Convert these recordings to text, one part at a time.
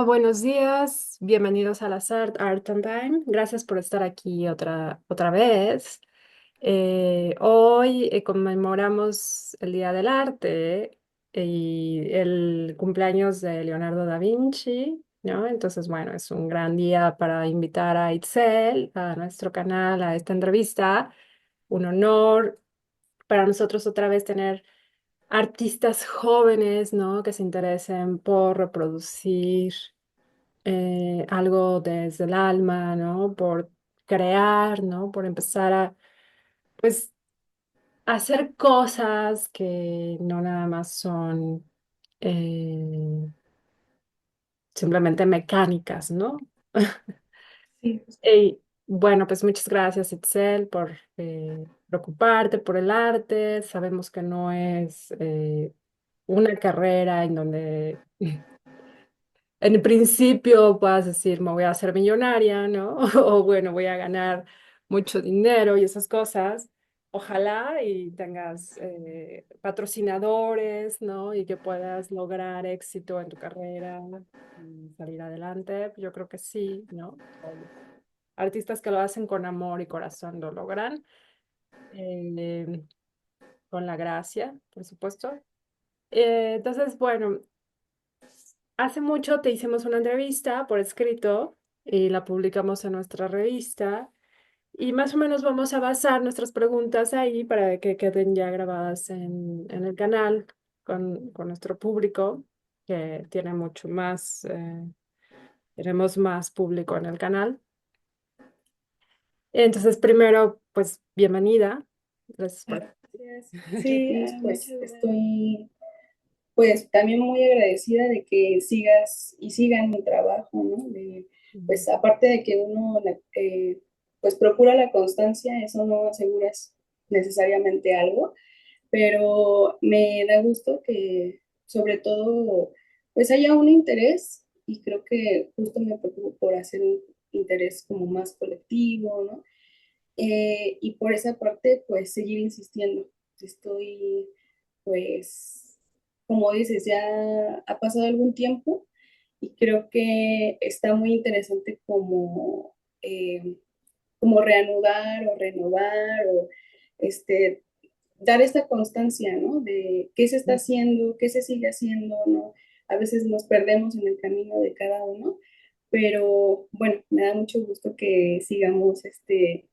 Buenos días, bienvenidos a las Art and Time. Gracias por estar aquí otra vez. Hoy conmemoramos el Día del Arte y el cumpleaños de Leonardo da Vinci, ¿no? Entonces, bueno, es un gran día para invitar a Itzel, a nuestro canal, a esta entrevista. Un honor para nosotros otra vez tener artistas jóvenes, ¿no? Que se interesen por reproducir algo desde el alma, ¿no? Por crear, ¿no? Por empezar a, pues, hacer cosas que no nada más son simplemente mecánicas, ¿no? Sí, Y bueno, pues muchas gracias, Itzel, por preocuparte por el arte. Sabemos que no es una carrera en donde en el principio puedas decir, me voy a hacer millonaria, ¿no? O bueno, voy a ganar mucho dinero y esas cosas. Ojalá y tengas patrocinadores, ¿no? Y que puedas lograr éxito en tu carrera y salir adelante. Yo creo que sí, ¿no? Artistas que lo hacen con amor y corazón lo logran, eh, con la gracia, por supuesto. Entonces, bueno, hace mucho te hicimos una entrevista por escrito y la publicamos en nuestra revista y más o menos vamos a basar nuestras preguntas ahí para que queden ya grabadas en el canal con nuestro público, que tiene mucho más, tenemos más público en el canal. Entonces, primero, pues bienvenida. Gracias por... gracias. Sí, pues estoy pues también muy agradecida de que sigas y sigan mi trabajo, ¿no? Pues aparte de que uno pues procura la constancia, eso no aseguras necesariamente algo, pero me da gusto que sobre todo pues haya un interés y creo que justo me preocupo por hacer un interés como más colectivo, ¿no? Y por esa parte, pues seguir insistiendo. Estoy, pues, como dices, ya ha pasado algún tiempo y creo que está muy interesante como reanudar o renovar o este, dar esta constancia, ¿no? De qué se está haciendo, qué se sigue haciendo, ¿no? A veces nos perdemos en el camino de cada uno, pero bueno, me da mucho gusto que sigamos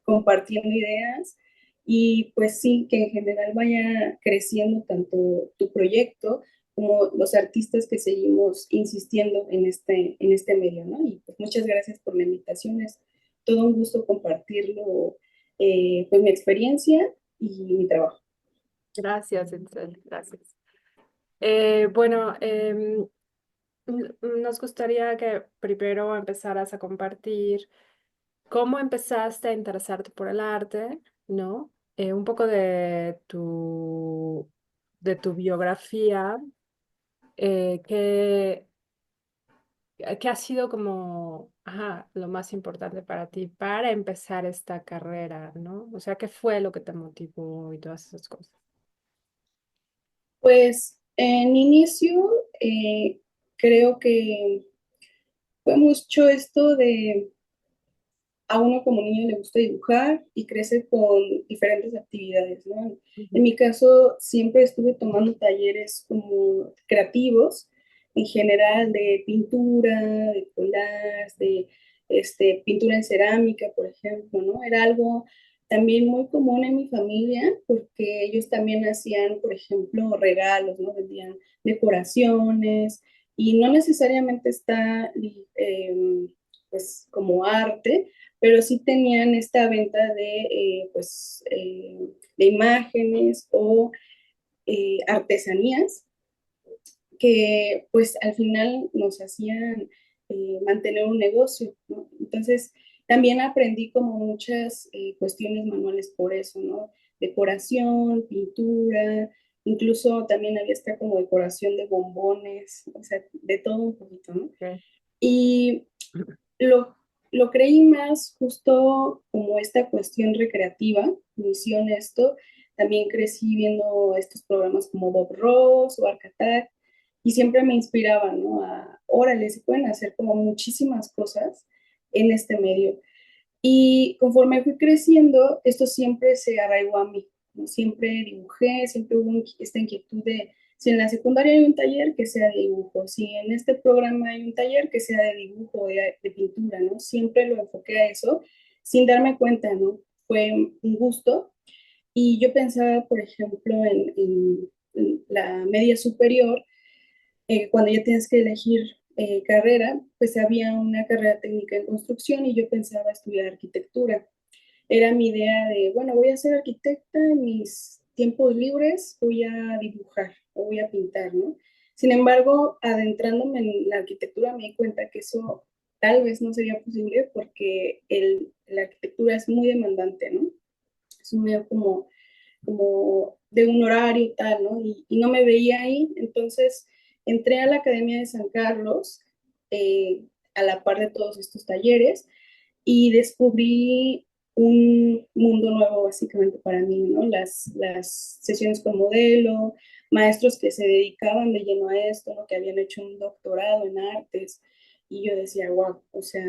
compartiendo ideas y pues sí, que en general vaya creciendo tanto tu proyecto como los artistas que seguimos insistiendo en este medio, ¿no? Y pues muchas gracias por la invitación, es todo un gusto compartirlo, pues mi experiencia y mi trabajo. Gracias, Itzel, gracias. Bueno, nos gustaría que primero empezaras a compartir cómo empezaste a interesarte por el arte, ¿no? Un poco de tu biografía, qué, qué ha sido como, ajá, lo más importante para ti para empezar esta carrera, ¿no? O sea, ¿qué fue lo que te motivó y todas esas cosas? Pues en inicio eh, creo que fue mucho esto de a uno como niño le gusta dibujar y crece con diferentes actividades, ¿no? En Ujú. mi caso siempre estuve tomando talleres como creativos, en general de pintura, de collage, de pintura en cerámica, por ejemplo, ¿no? Era algo también muy común en mi familia porque ellos también hacían, por ejemplo, regalos, ¿no? Vendían decoraciones y no necesariamente está pues como arte, pero sí tenían esta venta de imágenes o artesanías que pues al final nos hacían mantener un negocio, ¿no? Entonces también aprendí como muchas cuestiones manuales por eso, ¿no? Decoración, pintura, incluso también había esta como decoración de bombones, o sea, de todo un poquito, ¿no? Ok. Y lo, lo creí más justo como esta cuestión recreativa, misión esto. También crecí viendo estos programas como Bob Ross o Art Attack y siempre me inspiraba, ¿no? Órale, se pueden hacer como muchísimas cosas en este medio. Y conforme fui creciendo, esto siempre se arraigó a mí, ¿no? Siempre dibujé, siempre hubo esta inquietud de, si en la secundaria hay un taller, que sea de dibujo, si en este programa hay un taller, que sea de dibujo, de pintura, ¿no? Siempre lo enfoqué a eso, sin darme cuenta, ¿no? Fue un gusto. Y yo pensaba, por ejemplo, en la media superior, cuando ya tienes que elegir carrera, pues había una carrera técnica en construcción y yo pensaba estudiar arquitectura. Era mi idea de, bueno, voy a ser arquitecta en mis tiempos libres, voy a dibujar o voy a pintar, ¿no? Sin embargo, adentrándome en la arquitectura me di cuenta que eso tal vez no sería posible porque la arquitectura es muy demandante, ¿no? Es muy como de un horario y tal, ¿no? Y no me veía ahí, entonces entré a la Academia de San Carlos a la par de todos estos talleres y descubrí un mundo nuevo básicamente para mí, ¿no? Las sesiones con modelo, maestros que se dedicaban de lleno a esto, ¿no? Que habían hecho un doctorado en artes y yo decía, wow, o sea,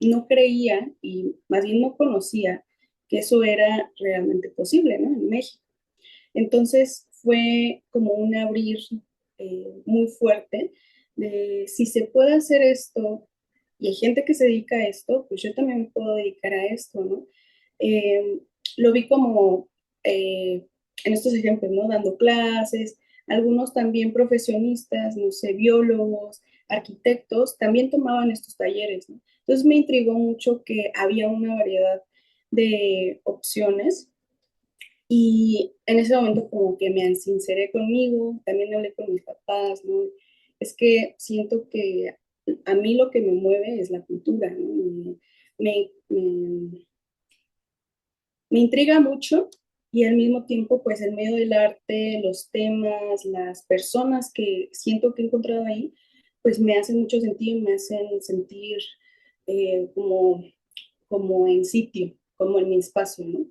no creía y más bien no conocía que eso era realmente posible, ¿no? En México. Entonces fue como un abrir muy fuerte de si se puede hacer esto y hay gente que se dedica a esto, pues yo también me puedo dedicar a esto, ¿no? Eh, lo vi como en estos ejemplos, ¿no? Dando clases, algunos también profesionistas, no sé, biólogos, arquitectos, también tomaban estos talleres, ¿no? Entonces me intrigó mucho que había una variedad de opciones y en ese momento como que me sinceré conmigo, también hablé con mis papás, ¿no? Es que siento que a mí lo que me mueve es la cultura, ¿no? Me, me, me intriga mucho y al mismo tiempo, pues el medio del arte, los temas, las personas que siento que he encontrado ahí, pues me hacen mucho sentido, me hacen sentir como, como en sitio, como en mi espacio, ¿no?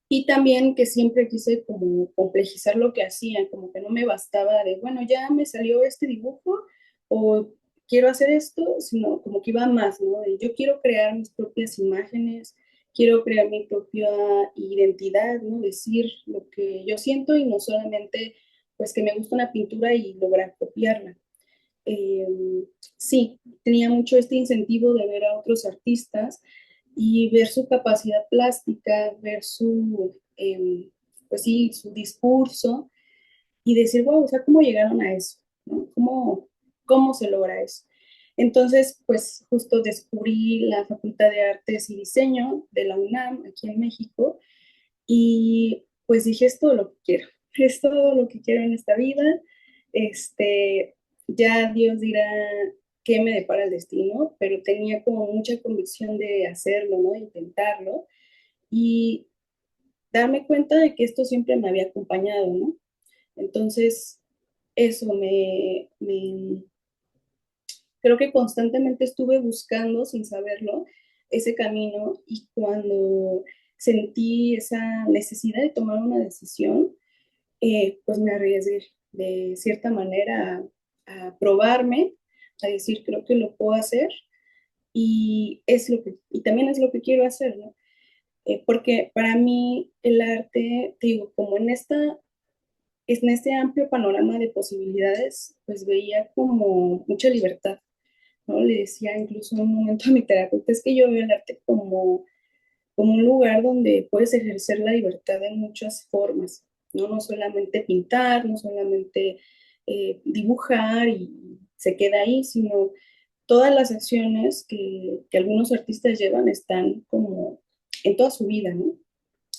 Y también que siempre quise como complejizar lo que hacía, como que no me bastaba de, bueno, ya me salió este dibujo o quiero hacer esto, sino como que iba más, ¿no? De, yo quiero crear mis propias imágenes, quiero crear mi propia identidad, ¿no? Decir lo que yo siento y no solamente, pues, que me gusta una pintura y lograr copiarla. Eh, sí, tenía mucho este incentivo de ver a otros artistas y ver su capacidad plástica, ver pues sí, su discurso y decir, wow, o sea, ¿cómo llegaron a eso? ¿No? ¿Cómo se logra eso? Entonces, pues justo descubrí la Facultad de Artes y Diseño de la UNAM, aquí en México, y pues dije, es todo lo que quiero, es todo lo que quiero en esta vida. Este, ya Dios dirá qué me depara el destino, pero tenía como mucha convicción de hacerlo, ¿no? De intentarlo y darme cuenta de que esto siempre me había acompañado, ¿no? Entonces, eso creo que constantemente estuve buscando, sin saberlo, ese camino y cuando sentí esa necesidad de tomar una decisión, pues me arriesgué de cierta manera a probarme, a decir, creo que lo puedo hacer y también es lo que quiero hacer, ¿no? Porque para mí el arte, te digo, como en este amplio panorama de posibilidades, pues veía como mucha libertad, ¿no? Le decía incluso en un momento a mi terapeuta, es que yo veo el arte como un lugar donde puedes ejercer la libertad de muchas formas, ¿no? No solamente pintar, no solamente dibujar y se queda ahí, sino todas las acciones que algunos artistas llevan están como en toda su vida, ¿no?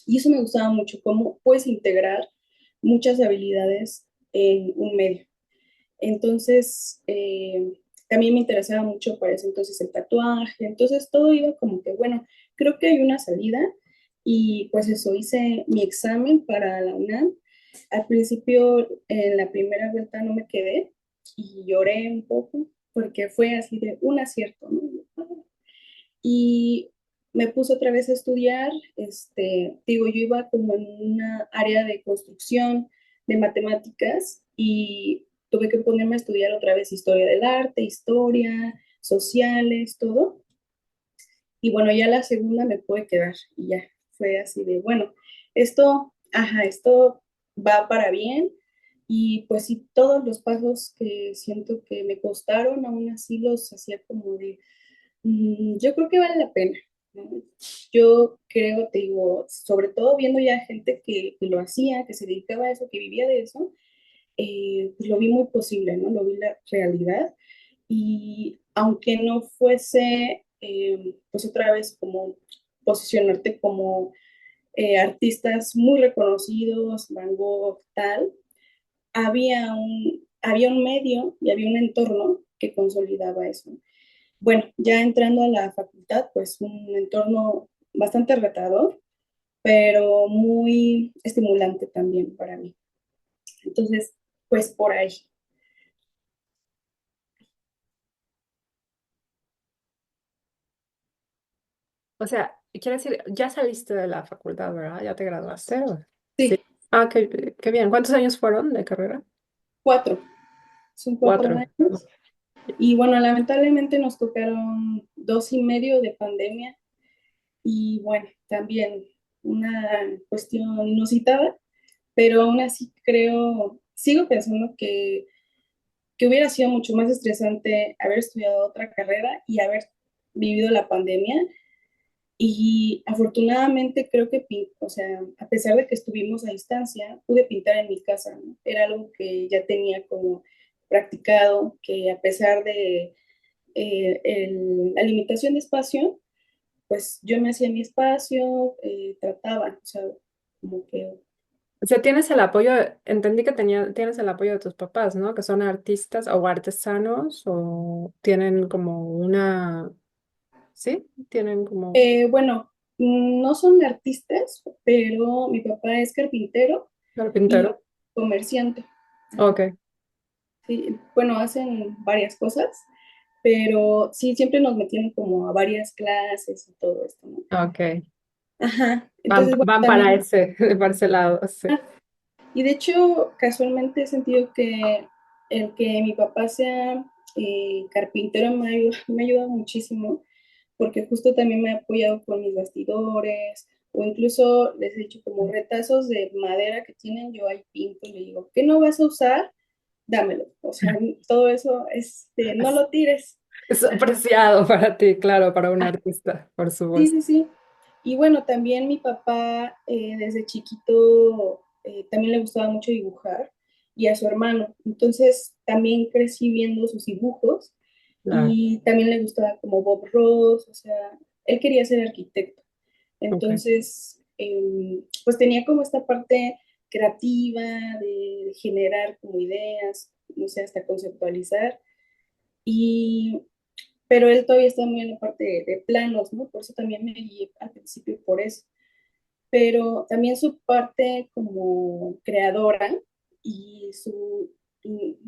Y eso me gustaba mucho, cómo puedes integrar muchas habilidades en un medio. Entonces, también me interesaba mucho para ese entonces el tatuaje, entonces todo iba como que, bueno, creo que hay una salida y pues eso, hice mi examen para la UNAM. Al principio, en la primera vuelta no me quedé y lloré un poco porque fue así de un acierto, ¿no? Y me puse otra vez a estudiar, digo, yo iba como en una área de construcción, de matemáticas, y tuve que ponerme a estudiar otra vez historia del arte, historia, sociales, todo. Y bueno, ya la segunda me pude quedar y ya fue así de, bueno, esto va para bien. Y pues sí, todos los pasos que siento que me costaron, aún así los hacía como de, yo creo que vale la pena, ¿no? Yo creo, te digo, sobre todo viendo ya gente que lo hacía, que se dedicaba a eso, que vivía de eso, pues lo vi muy posible, ¿no? Lo vi la realidad. Y aunque no fuese, pues otra vez como posicionarte como artistas muy reconocidos, Van Gogh, tal, había un medio y había un entorno que consolidaba eso. Bueno, ya entrando a la facultad, pues un entorno bastante retador, pero muy estimulante también para mí. Entonces, pues por ahí. O sea, quiere decir, ya saliste de la facultad, ¿verdad? Ya te graduaste. Sí. Sí, Ah, qué bien. ¿Cuántos años fueron de carrera? 4, son 4. años. Y bueno, lamentablemente nos tocaron 2 y medio de pandemia y bueno, también una cuestión inusitada, pero aún así creo, sigo pensando que hubiera sido mucho más estresante haber estudiado otra carrera y haber vivido la pandemia. Y afortunadamente creo que, o sea, a pesar de que estuvimos a distancia, pude pintar en mi casa, ¿no? Era algo que ya tenía como practicado, que a pesar de la limitación de espacio, pues yo me hacía mi espacio, trataba, o sea, como que O sea, tienes el apoyo, entendí que tienes el apoyo de tus papás, ¿no? Que son artistas o artesanos o tienen como una, ¿sí? Tienen como Bueno, no son artistas, pero mi papá es carpintero y carpintero. comerciante. Ajá. Ok, Sí, bueno, hacen varias cosas, pero sí, siempre nos metieron como a varias clases y todo esto, ¿no? ok. Ajá, Van, entonces, bueno, van para también, ese, para ese lado, sí. y de hecho, casualmente he sentido que el que mi papá sea carpintero me ayuda muchísimo, porque justo también me ha apoyado con mis bastidores, o incluso les he hecho como retazos de madera que tienen, yo ahí pinto y le digo, ¿qué no vas a usar? Dámelo. O sea, todo eso, no Es, lo tires. es Ajá. apreciado para ti, claro, para un artista, por Sí, supuesto. sí, sí. Y bueno, también mi papá desde chiquito también le gustaba mucho dibujar y a su hermano. Entonces también crecí viendo sus dibujos Claro, y también le gustaba como Bob Ross, o sea, él quería ser arquitecto. ok. Entonces, pues tenía como esta parte creativa de generar como ideas, no sé, hasta conceptualizar. Y pero él todavía está muy en la parte de planos, ¿no? Por eso también me guié al principio por eso. Pero también su parte como creadora y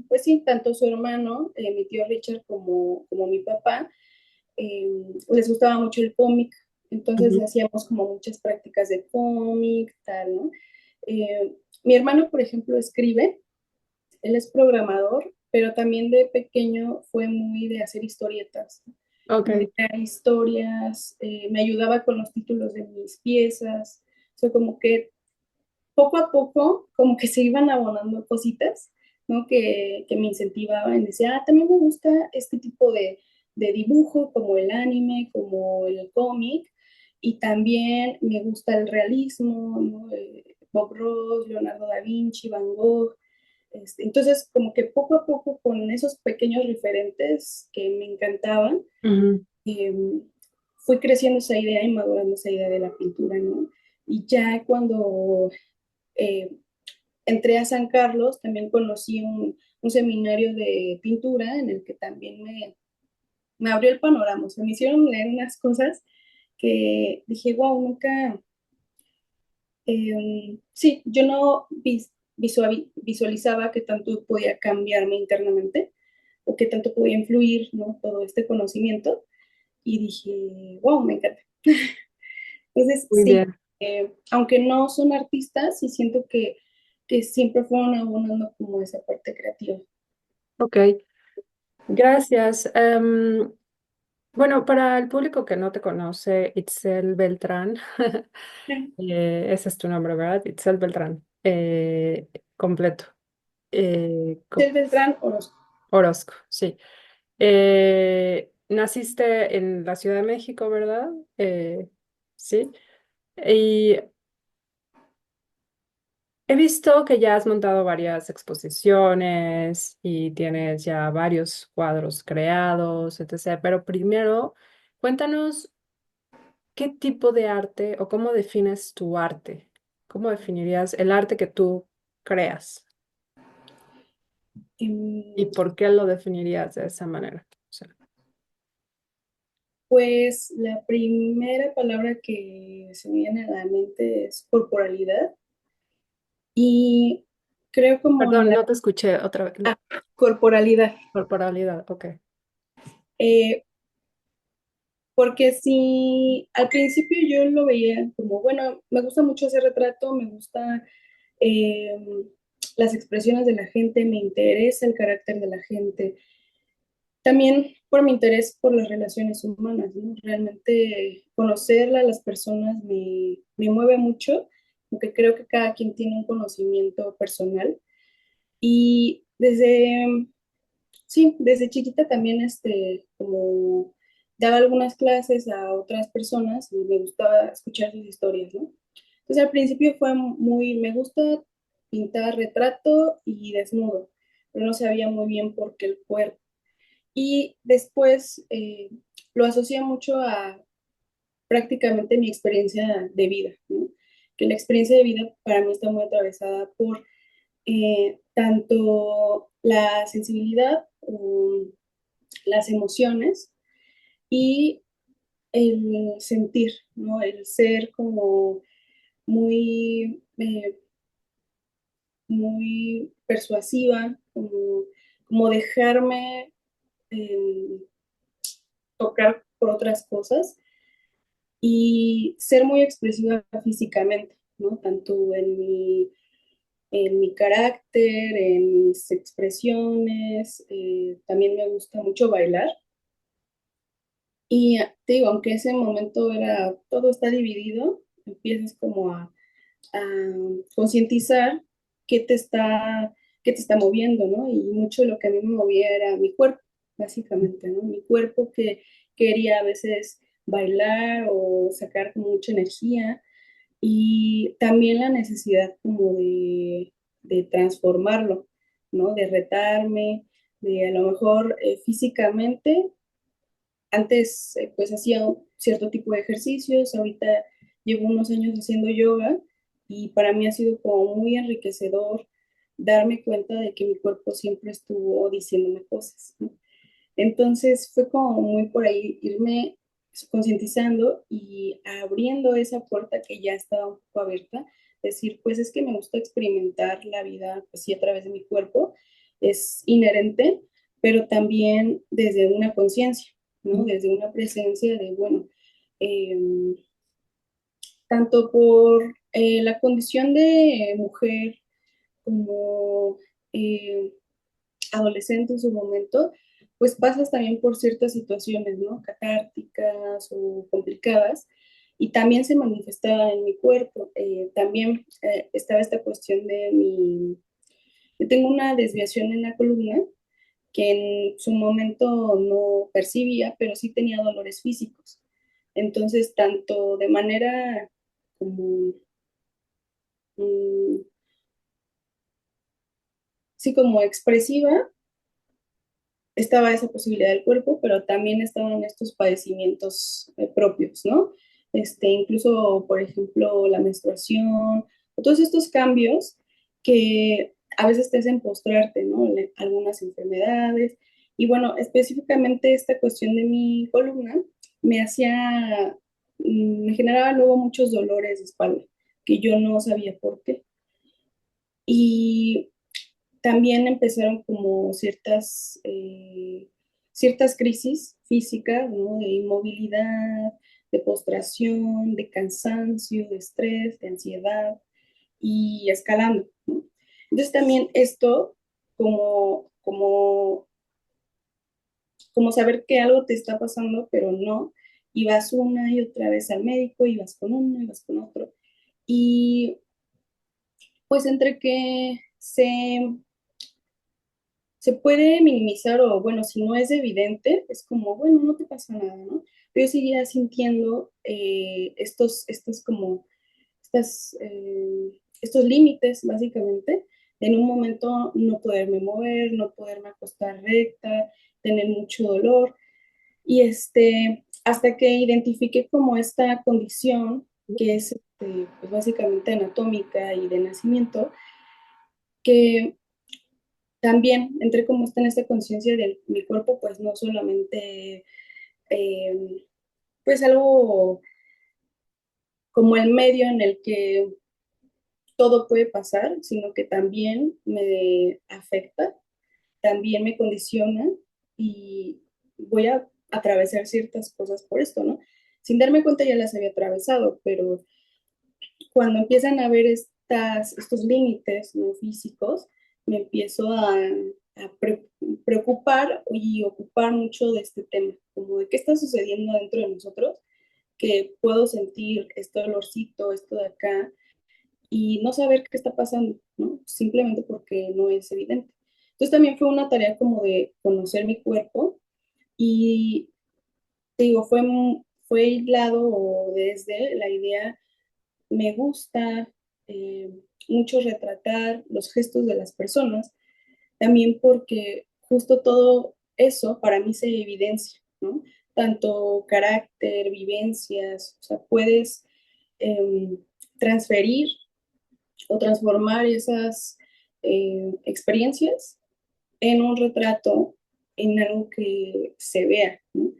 pues sí, tanto su hermano, mi tío Richard, como mi papá, eh, les gustaba mucho el cómic, entonces Ujú. hacíamos como muchas prácticas de cómic, tal, ¿no? Mi hermano, por ejemplo, escribe, él es programador, pero también de pequeño fue muy de hacer historietas, como de Ok. crear historias, me ayudaba con los títulos de mis piezas, o sea, como que poco a poco, como que se iban abonando cositas, ¿no? Que me incentivaban y decía, también me gusta este tipo de dibujo, como el anime, como el cómic, y también me gusta el realismo, ¿no? Bob Ross, Leonardo da Vinci, Van Gogh, Entonces, como que poco a poco, con esos pequeños referentes que me encantaban, Ujú. eh, fui creciendo esa idea y madurando esa idea de la pintura, ¿no? Y ya cuando eh, entré a San Carlos, también conocí un seminario de pintura en el que también me abrió el panorama, o sea, me hicieron leer unas cosas que dije, wow, nunca, sí, yo no visualizaba que tanto podía cambiarme internamente o que tanto podía influir, ¿no? Todo este conocimiento y dije, wow, me encanta. Entonces, Muy sí, bien. aunque no son artistas, sí siento que siempre fueron abonando como esa parte creativa. Ok, gracias. Bueno, para el público que no te conoce, Itzel Beltrán, ese es tu nombre, ¿verdad? Itzel Beltrán, completo. Del Beltrán Orozco. Orozco, sí. Naciste en la Ciudad de México, ¿verdad? Sí. Y he visto que ya has montado varias exposiciones y tienes ya varios cuadros creados, etc. Pero primero, cuéntanos qué tipo de arte o cómo defines tu arte. ¿Cómo definirías el arte que tú creas? ¿Y Em, por qué lo definirías de esa manera? O sea, Pues la primera palabra que se me viene a la mente es corporalidad y creo como perdón, la no te escuché otra vez. corporalidad, Corporalidad, ok. eh, porque si al principio yo lo veía como, bueno, me gusta mucho ese retrato, me gusta eh, las expresiones de la gente, me interesa el carácter de la gente, también por mi interés por las relaciones humanas, ¿no? Realmente conocerla, las personas me mueve mucho, porque creo que cada quien tiene un conocimiento personal. Y sí, desde chiquita también, como daba algunas clases a otras personas y me gustaba escuchar sus historias, ¿no? Entonces al principio fue me gusta pintar retrato y desnudo, pero no sabía muy bien por qué el cuerpo. Y después lo asocié mucho a prácticamente mi experiencia de vida, ¿no? Que la experiencia de vida para mí está muy atravesada por tanto la sensibilidad, las emociones y el sentir, ¿no? El ser como muy, muy persuasiva, como dejarme eh, tocar por otras cosas y ser muy expresiva físicamente, ¿no? Tanto en mi carácter, en mis expresiones, también me gusta mucho bailar. Y te digo, aunque ese momento era, todo está dividido, empiezas como a concientizar qué te está, qué te está moviendo, ¿no? Y mucho de lo que a mí me movía era mi cuerpo, básicamente, ¿no? Mi cuerpo que quería a veces bailar o sacar como mucha energía y también la necesidad como de transformarlo, ¿no? De retarme, de a lo mejor físicamente antes pues hacía cierto tipo de ejercicios, ahorita llevo unos años haciendo yoga y para mí ha sido como muy enriquecedor darme cuenta de que mi cuerpo siempre estuvo diciéndome cosas, ¿no? Entonces fue como muy por ahí irme concientizando y abriendo esa puerta que ya estaba un poco abierta, decir, pues es que me gusta experimentar la vida, pues sí, a través de mi cuerpo, es inherente, pero también desde una conciencia, ¿no? Desde una presencia de, bueno, eh, tanto por la condición de mujer como adolescente en su momento, pues pasas también por ciertas situaciones, ¿no? Catárticas o complicadas, y también se manifestaba en mi cuerpo. También estaba esta cuestión de yo tengo una desviación en la columna que en su momento no percibía, pero sí tenía dolores físicos. Entonces, tanto de manera como, mm, sí, como expresiva, estaba esa posibilidad del cuerpo, pero también estaban estos padecimientos propios, ¿no? Incluso, por ejemplo, la menstruación, todos estos cambios que a veces te hacen postrarte, ¿no? Algunas enfermedades. Y bueno, específicamente esta cuestión de mi columna me hacía, me generaba luego muchos dolores de espalda, que yo no sabía por qué. Y también empezaron como ciertas crisis físicas, ¿no? De inmovilidad, de postración, de cansancio, de estrés, de ansiedad y escalando, ¿no? Entonces también esto, como, como, como saber que algo te está pasando, pero no, y vas una y otra vez al médico, y vas con uno, y vas con otro, y pues entre que se puede minimizar o, bueno, si no es evidente, es como, bueno, no te pasa nada, ¿no? Pero yo seguía sintiendo estos límites, básicamente, en un momento no poderme mover, no poderme acostar recta, tener mucho dolor. Y hasta que identifiqué como esta condición que es pues básicamente anatómica y de nacimiento, que también entré como está en esta conciencia de mi cuerpo, pues no solamente, eh, pues algo como el medio en el que todo puede pasar, sino que también me afecta, también me condiciona y voy a atravesar ciertas cosas por esto, ¿no? Sin darme cuenta ya las había atravesado, pero cuando empiezan a ver estos límites no físicos, me empiezo a preocupar y ocupar mucho de este tema, como de qué está sucediendo dentro de nosotros, que puedo sentir este dolorcito, esto de acá, y no saber qué está pasando, ¿no? Simplemente porque no es evidente. Entonces también fue una tarea como de conocer mi cuerpo y, te digo, fue aislado o desde la idea me gusta eh, mucho retratar los gestos de las personas, también porque justo todo eso para mí se evidencia, ¿no? Tanto carácter, vivencias, o sea, puedes eh, transferir o transformar esas experiencias en un retrato, en algo que se vea, ¿no?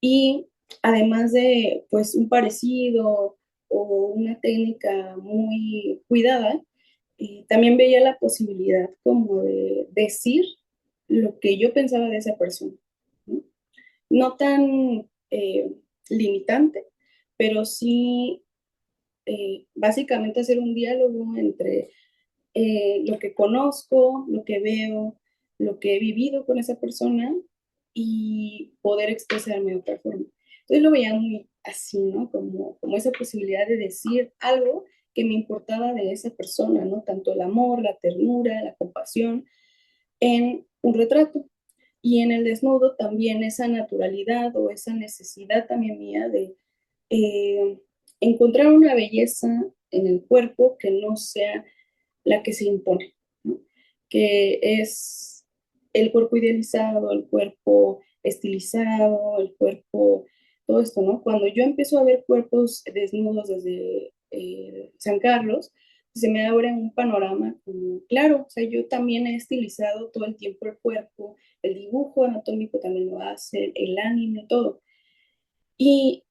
Y además de, pues, un parecido o una técnica muy cuidada, también veía la posibilidad como de decir lo que yo pensaba de esa persona, ¿no? No tan limitante, pero sí básicamente hacer un diálogo entre lo que conozco, lo que veo, lo que he vivido con esa persona y poder expresarme de otra forma. Entonces lo veía muy así, ¿no? Como esa posibilidad de decir algo que me importaba de esa persona, ¿no? Tanto el amor, la ternura, la compasión, en un retrato. Y en el desnudo también esa naturalidad o esa necesidad también mía de eh, encontrar una belleza en el cuerpo que no sea la que se impone, ¿no? Que es el cuerpo idealizado, el cuerpo estilizado, el cuerpo, todo esto, ¿no? Cuando yo empiezo a ver cuerpos desnudos desde San Carlos, se me abre un panorama como, claro, o sea, yo también he estilizado todo el tiempo el cuerpo, el dibujo anatómico también lo hace, el anime, todo. Y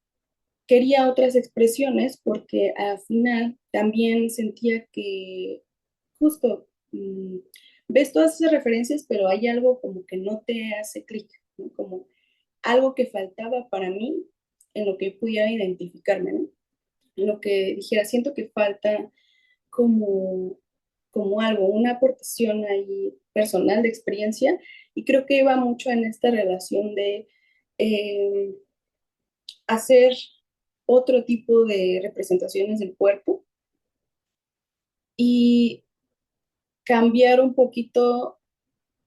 quería otras expresiones porque al final también sentía que justo ves todas esas referencias, pero hay algo como que no te hace clic, ¿no? Como algo que faltaba para mí en lo que pudiera identificarme, ¿no? En lo que dijera, siento que falta como, como algo, una aportación ahí personal de experiencia y creo que iba mucho en esta relación de eh, hacer otro tipo de representaciones del cuerpo y cambiar un poquito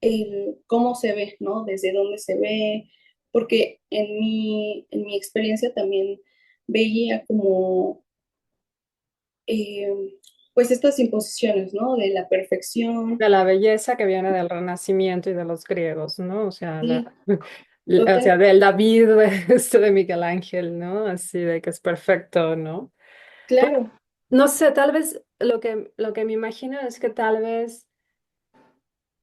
el cómo se ve, ¿no? Desde dónde se ve, porque en mi experiencia también veía como, eh, pues estas imposiciones, ¿no? De la perfección. De la belleza que viene del Renacimiento y de los griegos, ¿no? O sea, Sí, o sea, total, del David de Miguel Ángel, ¿no? Así de que es perfecto, ¿no? Pues, claro. no sé, tal vez lo que me imagino es que tal vez,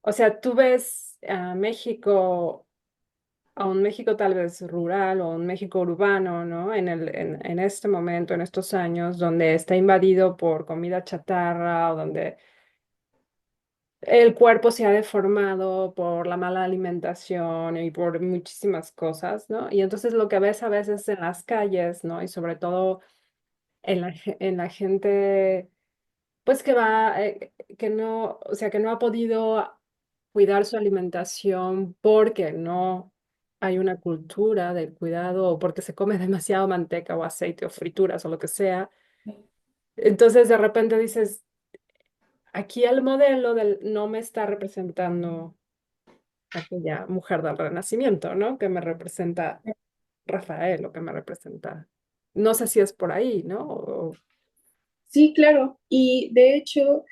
o sea, tú ves a México, a un México tal vez rural o un México urbano, ¿no? En este momento, en estos años, donde está invadido por comida chatarra o donde el cuerpo se ha deformado por la mala alimentación y por muchísimas cosas, ¿no? Y entonces lo que ves a veces en las calles, ¿no? Y sobre todo en la gente, pues que va, que no, o sea, que no ha podido cuidar su alimentación porque no hay una cultura del cuidado o porque se come demasiado manteca o aceite o frituras o lo que sea. Entonces de repente dices, aquí el modelo del no me está representando aquella mujer del Renacimiento, ¿no? Que me representa Rafael o que me representa. No sé si es por ahí, ¿no? Sí, claro. Y de hecho,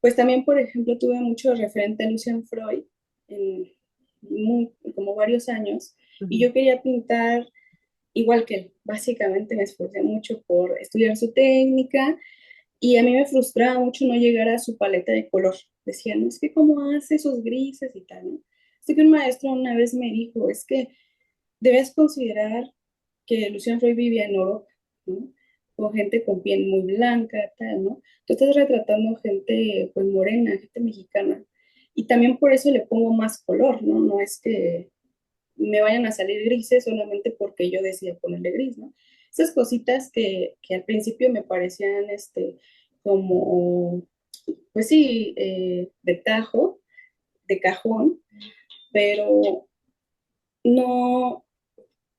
pues también, por ejemplo, tuve mucho referente a Lucian Freud en como varios años, y Ujú. yo quería pintar igual que él. Básicamente me esforcé mucho por estudiar su técnica y a mí me frustraba mucho no llegar a su paleta de color. Decía, no, es que cómo hace esos grises y tal, ¿no? Así que un maestro una vez me dijo, es que debes considerar que Lucian Freud vivía en Europa, ¿no? Con gente con piel muy blanca, tal, ¿no? Tú estás retratando gente, pues, morena, gente mexicana. Y también por eso le pongo más color, ¿no? No es que me vayan a salir grises solamente porque yo decía ponerle gris, ¿no? Esas cositas que al principio me parecían, como, pues sí, de tajo, de cajón, pero no,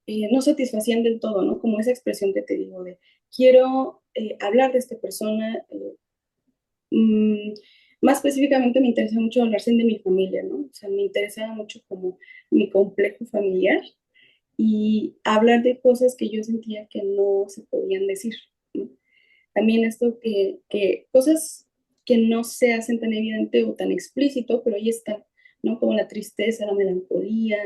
no satisfacían del todo, ¿no? Como esa expresión que te digo de, quiero hablar de esta persona, mmm, más específicamente me interesa mucho hablar de mi familia, ¿no? O sea, me interesaba mucho como mi complejo familiar y hablar de cosas que yo sentía que no se podían decir, ¿no? También esto cosas que no se hacen tan evidente o tan explícito, pero ahí está, ¿no? Como la tristeza, la melancolía,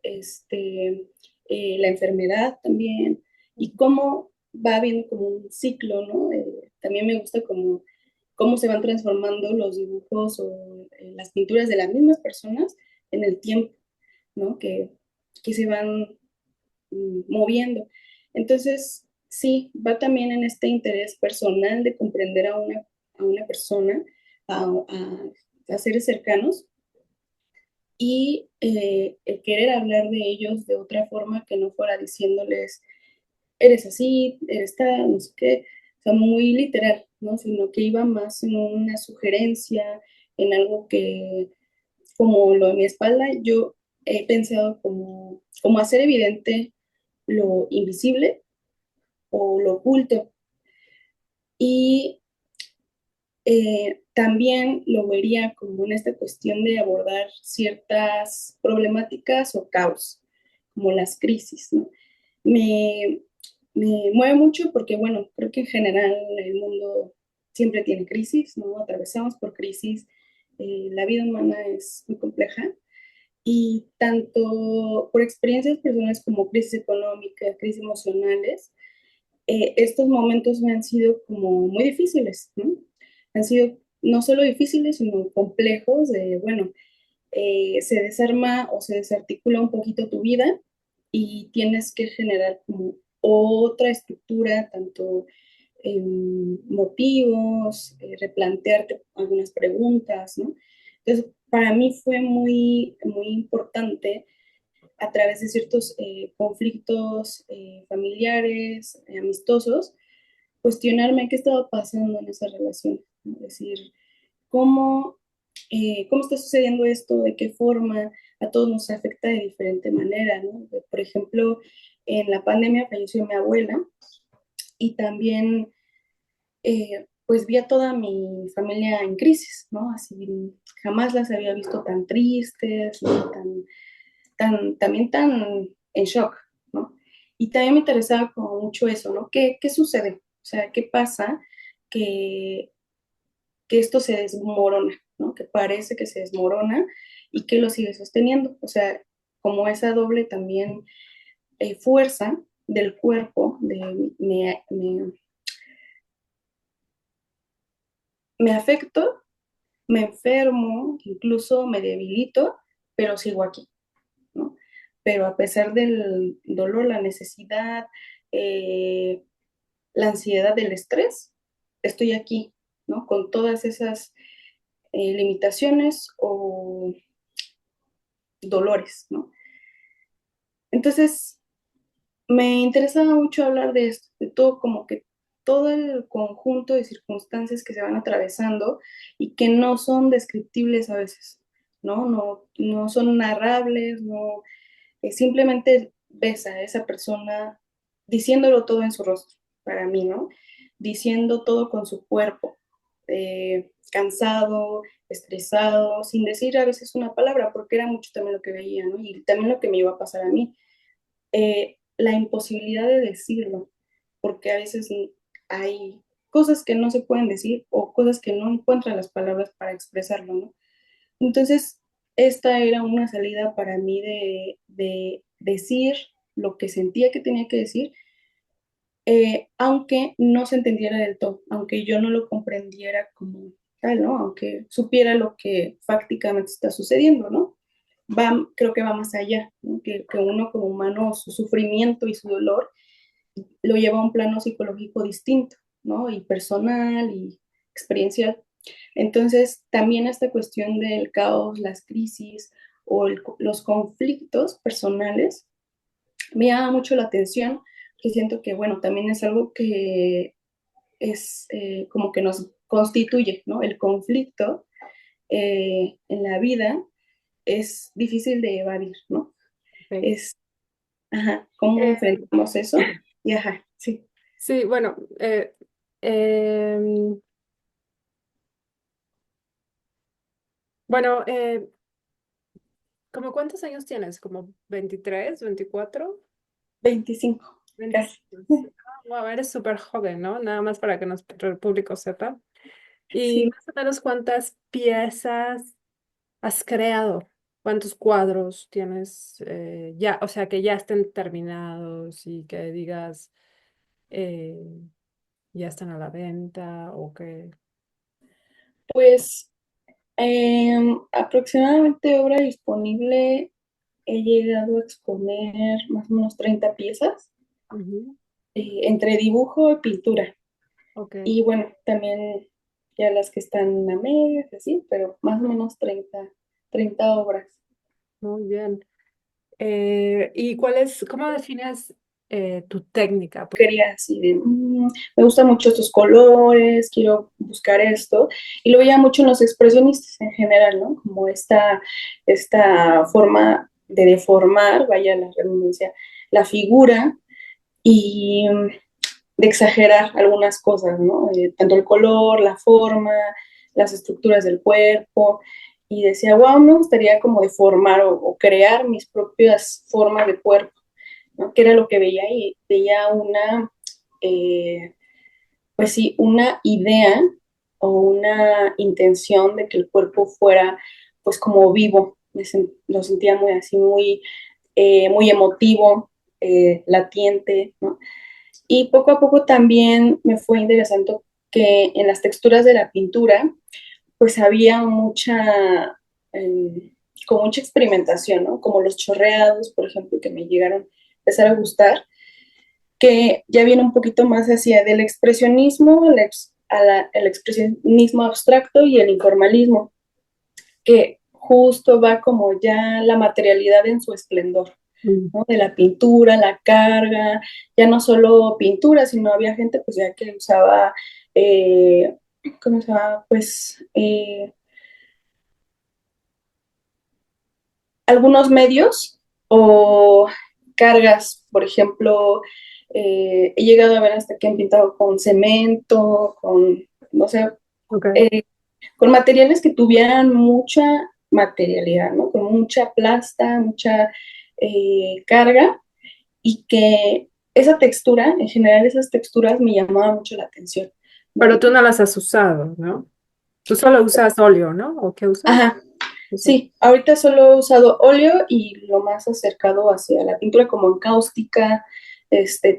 este, la enfermedad también, y cómo va habiendo como un ciclo, ¿no? También me gusta como cómo se van transformando los dibujos o las pinturas de las mismas personas en el tiempo, ¿no? Que se van moviendo. Entonces, sí, va también en este interés personal de comprender a una persona, a seres cercanos, y el querer hablar de ellos de otra forma que no fuera diciéndoles, eres así, eres tal, no sé qué, o sea, muy literal, ¿no? Sino que iba más en una sugerencia, en algo que, como lo de mi espalda, yo he pensado como hacer evidente lo invisible o lo oculto. Y también lo vería como en esta cuestión de abordar ciertas problemáticas o caos, como las crisis, ¿no? Me, me mueve mucho porque, bueno, creo que en general el mundo siempre tiene crisis, ¿no? Atravesamos por crisis, la vida humana es muy compleja y tanto por experiencias personales como crisis económicas, crisis emocionales, estos momentos me han sido como muy difíciles, ¿no? Han sido no solo difíciles, sino complejos de, bueno, se desarma o se desarticula un poquito tu vida y tienes que generar como otra estructura, tanto motivos, replantearte algunas preguntas, ¿no? Entonces, para mí fue muy, muy importante a través de ciertos conflictos familiares, amistosos, cuestionarme qué estaba pasando en esa relación, ¿no? Es decir, cómo, cómo está sucediendo esto, de qué forma a todos nos afecta de diferente manera, ¿no? Por ejemplo, en la pandemia falleció mi abuela y también pues vi a toda mi familia en crisis, ¿no? Así jamás las había visto tan tristes, ¿no? También tan en shock, ¿no? Y también me interesaba como mucho eso, ¿no? ¿Qué sucede? O sea, ¿qué pasa? que, que esto se desmorona, ¿no? Que parece que se desmorona y que lo sigue sosteniendo. O sea, como esa doble también fuerza del cuerpo, me afecto, me enfermo, incluso me debilito, pero sigo aquí, ¿no? Pero a pesar del dolor, la necesidad, eh, la ansiedad, del estrés, estoy aquí, ¿no? Con todas esas limitaciones o dolores, ¿no? Entonces, me interesaba mucho hablar de esto, de todo como que todo el conjunto de circunstancias que se van atravesando y que no son descriptibles a veces, ¿no? No son narrables, no, simplemente ves a esa persona diciéndolo todo en su rostro, para mí, ¿no? Diciendo todo con su cuerpo, cansado, estresado, sin decir a veces una palabra, porque era mucho también lo que veía, ¿no? Y también lo que me iba a pasar a mí. La imposibilidad de decirlo, porque a veces hay cosas que no se pueden decir o cosas que no encuentran las palabras para expresarlo, ¿no? Entonces, esta era una salida para mí de decir lo que sentía que tenía que decir, aunque no se entendiera del todo, aunque yo no lo comprendiera como tal, ¿no? Aunque supiera lo que fácticamente está sucediendo, ¿no? Creo que va más allá, ¿no? Que uno como humano, su sufrimiento y su dolor lo lleva a un plano psicológico distinto, ¿no? Y personal y experiencial. Entonces, también esta cuestión del caos, las crisis o los conflictos personales me llama mucho la atención, que siento que, bueno, también es algo que es como que nos constituye, ¿no? El conflicto en la vida es difícil de evadir, ¿no? Sí. Es, ajá, cómo Eh, enfrentamos eso y, ajá, sí. sí, bueno, em, bueno, ¿cómo cuántos años tienes? ¿Como 23, 24? 25 casi. 25. Wow, eres súper joven, ¿no? Nada más para que nuestro público sepa. ¿Y Sí, más o menos cuántas piezas has creado? ¿Cuántos cuadros tienes ya? O sea, que ya estén terminados y que digas eh, ya están a la venta o que... pues aproximadamente obra disponible he llegado a exponer más o menos 30 piezas Ujú. entre dibujo y pintura. Ok, Y bueno, también ya las que están a medias, así, pero más o menos 30 obras. muy bien. ¿Y cómo defines tu técnica? Quería así de, me gustan mucho estos colores, quiero buscar esto. Y lo veía mucho en los expresionistas en general, ¿no? Como esta forma de deformar, vaya la redundancia, la figura y de exagerar algunas cosas, ¿no? Tanto el color, la forma, las estructuras del cuerpo. Y decía, wow, me gustaría como deformar o crear mis propias formas de cuerpo, ¿no? Que era lo que veía y veía eh, pues sí, una idea o una intención de que el cuerpo fuera pues como vivo. Lo sentía muy así, muy emotivo, latiente, ¿no? Y poco a poco también me fue interesando que en las texturas de la pintura pues había eh, como mucha experimentación, ¿no? Como los chorreados, por ejemplo, que me llegaron a empezar a gustar, que ya viene un poquito más hacia del expresionismo, el expresionismo abstracto y el informalismo, que justo va como ya la materialidad en su esplendor, Mm. ¿no? De la pintura, la carga, ya no solo pintura, sino había gente pues ya que usaba, eh, ¿cómo se llama? Pues algunos medios o cargas, por ejemplo, he llegado a ver hasta que han pintado con cemento, no sé, Ok. eh, con materiales que tuvieran mucha materialidad, ¿no? Con mucha plasta, mucha carga y que esa textura, en general esas texturas me llamaban mucho la atención, Pero ¿no? tú no las has usado, ¿no? Tú solo usas óleo, ¿no? ¿O qué usas? Ajá, Ujú. sí, ahorita solo he usado óleo y lo más acercado hacia la pintura como encáustica,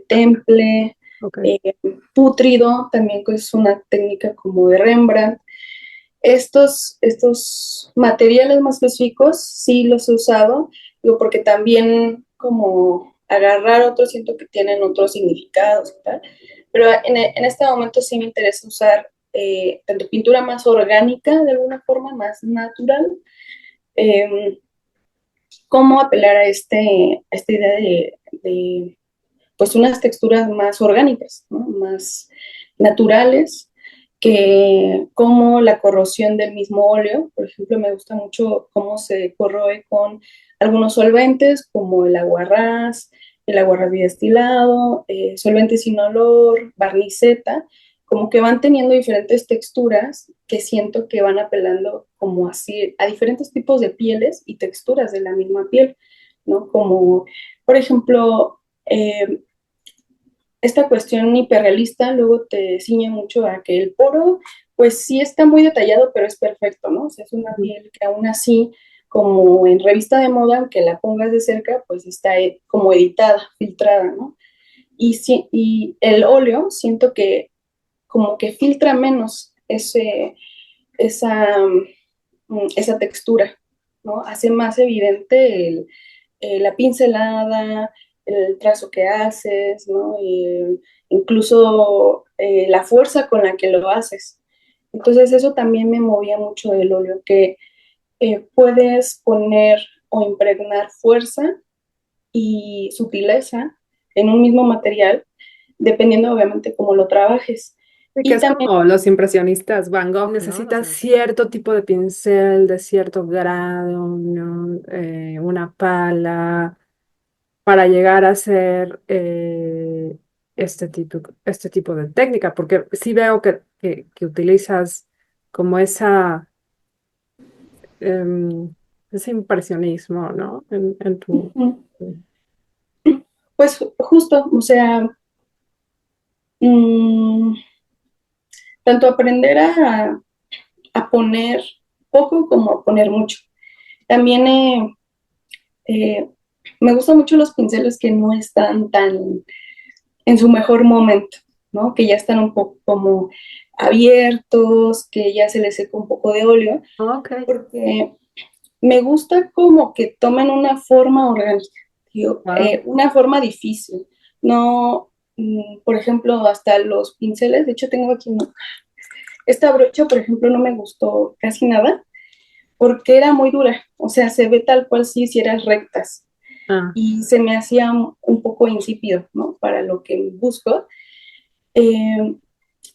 temple, Ok. eh, pútrido, también que es una técnica como de Rembrandt. Estos materiales más específicos sí los he usado, digo, porque también como agarrar otros siento que tienen otros significados y tal, pero en este momento sí me interesa usar tanto pintura más orgánica, de alguna forma, más natural, eh, cómo apelar a, a esta idea de, pues unas texturas más orgánicas, ¿no? Más naturales, que como la corrosión del mismo óleo, por ejemplo, me gusta mucho cómo se corroe con algunos solventes como el aguarrás bidestilado, solventes sin olor, barniceta, como que van teniendo diferentes texturas que siento que van apelando como así a diferentes tipos de pieles y texturas de la misma piel, ¿no? Como, por ejemplo, esta cuestión hiperrealista luego te ciñe mucho a que el poro, pues sí está muy detallado, pero es perfecto, ¿no? O sea, es una Ujú. piel que aún así, como en revista de moda, aunque la pongas de cerca, pues está como editada, filtrada, ¿no? Y el óleo, siento que como que filtra menos esa, esa textura, ¿no? Hace más evidente la pincelada, el trazo que haces, ¿no? Incluso la fuerza con la que lo haces. Entonces eso también me movía mucho del óleo, que puedes poner o impregnar fuerza y sutileza en un mismo material, dependiendo obviamente cómo lo trabajes. Y que Y es también, como los impresionistas Van Gogh, necesitas cierto tipo de pincel de cierto grado, ¿no? Una pala para llegar a hacer este tipo de técnica, porque sí veo que utilizas como em, ese impresionismo, ¿no? En tu... pues justo, o sea, mmm, tanto aprender a poner poco como a poner mucho. También eh, me gustan mucho los pinceles que no están tan en su mejor momento, ¿no? Que ya están un poco como abiertos, que ya se les seca un poco de óleo, Ok. porque me gusta como que tomen una forma orgánica, digo, Wow. una forma difícil. No, por ejemplo, hasta los pinceles, de hecho tengo aquí esta brocha, por ejemplo, no me gustó casi nada porque era muy dura, o sea, se ve tal cual si hicieras rectas Ah, y se me hacía un poco insípido, ¿no? Para lo que busco, eh,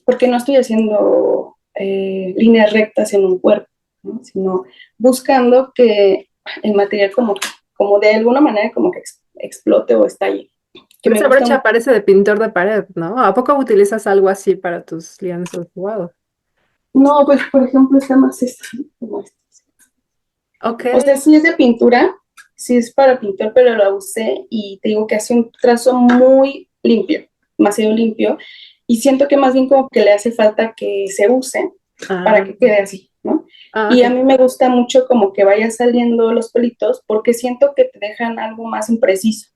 porque no estoy haciendo líneas rectas en un cuerpo, ¿no? Sino buscando que el material como de alguna manera como que explote o estalle, que pero me esa gusta brocha mucho. parece de pintor de pared, ¿no? ¿A poco utilizas algo así para tus lienzos? Wow. No, pues por ejemplo está más esta, como esta. Ok. O sea, sí es de pintura, sí es para pintor, pero la usé y te digo que hace un trazo muy limpio, demasiado limpio, y siento que más bien como que le hace falta que se use para Ah, que quede así, ¿no? Y a ok. mí me gusta mucho como que vaya saliendo los pelitos porque siento que te dejan algo más impreciso,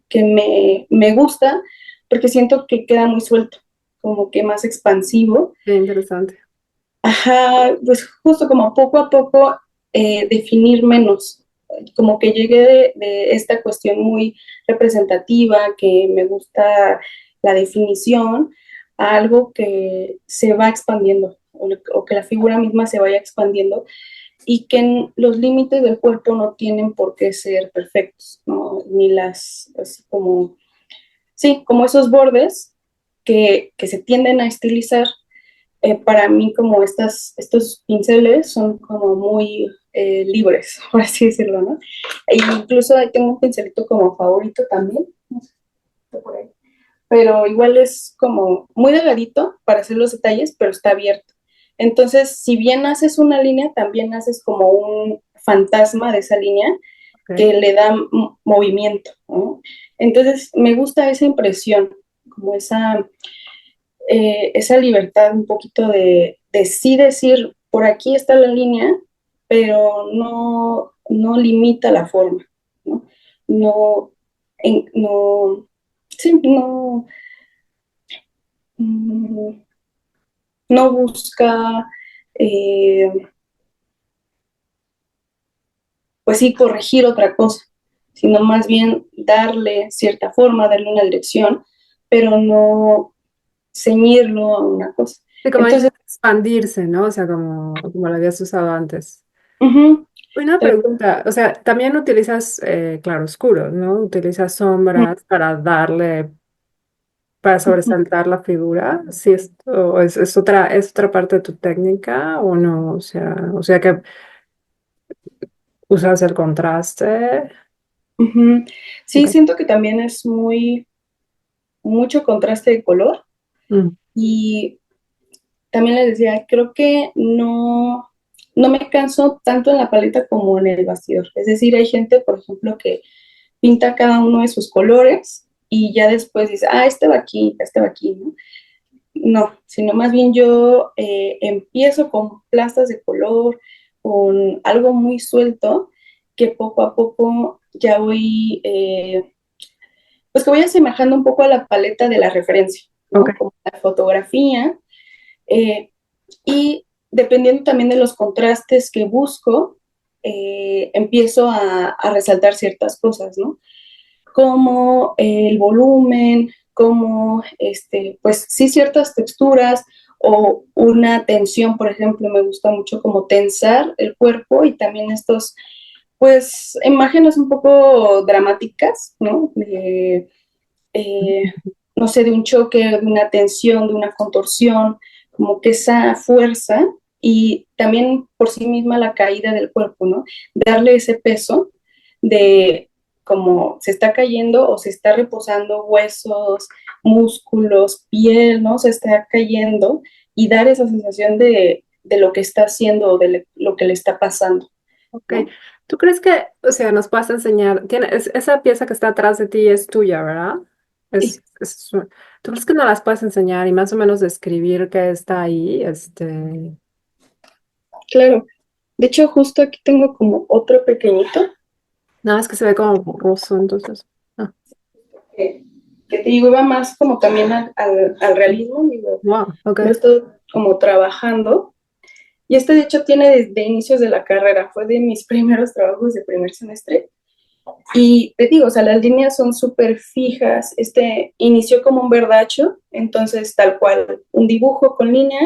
que me gusta porque siento que queda muy suelto, como que más expansivo. Qué interesante. Ajá, pues justo como poco a poco definir menos, como que llegué de esta cuestión muy representativa, que me gusta la definición, a algo que se va expandiendo, o que la figura misma se vaya expandiendo, y que los límites del cuerpo no tienen por qué ser perfectos, ¿no? Ni así como, sí, como esos bordes que se tienden a estilizar para mí como estos pinceles son como muy libres, por así decirlo, ¿no? E incluso ahí tengo un pincelito como favorito también, no sé, está por ahí, pero igual es como muy delgadito para hacer los detalles, pero está abierto. Entonces, si bien haces una línea, también haces como un fantasma de esa línea Ok. que le da movimiento, ¿no? Entonces, me gusta esa impresión, como esa libertad un poquito de sí decir, por aquí está la línea, pero no limita la forma, ¿no? No, no, sí, mm, no busca, eh, pues sí, corregir otra cosa, sino más bien darle cierta forma, darle una dirección, pero no ceñirlo a una cosa. Sí, como Entonces, expandirse, ¿no? O sea, como lo habías usado antes. uh-huh, Una pregunta, o sea, también utilizas claroscuros, ¿no? Utilizas sombras para darle, para sobresaltar la figura. ¿Sí esto es otra parte de tu técnica o no? O sea que usas el contraste. uh-huh. Sí, Ok. siento que también es mucho contraste de color Mm, y también les decía, creo que no me canso tanto en la paleta como en el bastidor. Es decir, hay gente, por ejemplo, que pinta cada uno de sus colores y ya después dice, este va aquí, ¿no? No, sino más bien yo empiezo con plastas de color, con algo muy suelto, que poco a poco ya voy, pues que voy asemejando un poco a la paleta de la referencia, ok. ¿no? Como la fotografía, eh, y dependiendo también de los contrastes que busco, empiezo a resaltar ciertas cosas, ¿no? Como el volumen, como, pues sí, ciertas texturas o una tensión, por ejemplo, me gusta mucho como tensar el cuerpo y también estos, pues, imágenes un poco dramáticas, ¿no? Eh, no sé, de un choque, de una tensión, de una contorsión, como que esa fuerza y también por sí misma la caída del cuerpo, ¿no? Darle ese peso de como se está cayendo o se está reposando huesos, músculos, piel, ¿no? Se está cayendo y dar esa sensación de lo que está haciendo o de lo que le está pasando, Ok. ¿no? ¿Tú crees que, o sea, nos puedes enseñar, esa pieza que está atrás de ti es tuya, ¿verdad? Sí, ¿Tú crees que nos las puedes enseñar y más o menos describir qué está ahí? claro. De hecho, justo aquí tengo como otro pequeñito Nada, es que se ve como borroso, entonces. Ah, que, que te digo, iba más como también al realismo, digo, wow, ok. lo estoy como trabajando. Y de hecho tiene desde inicios de la carrera, fue de mis primeros trabajos de primer semestre. Y te digo, o sea, las líneas son súper fijas. Inició como un verdacho, entonces tal cual, un dibujo con línea,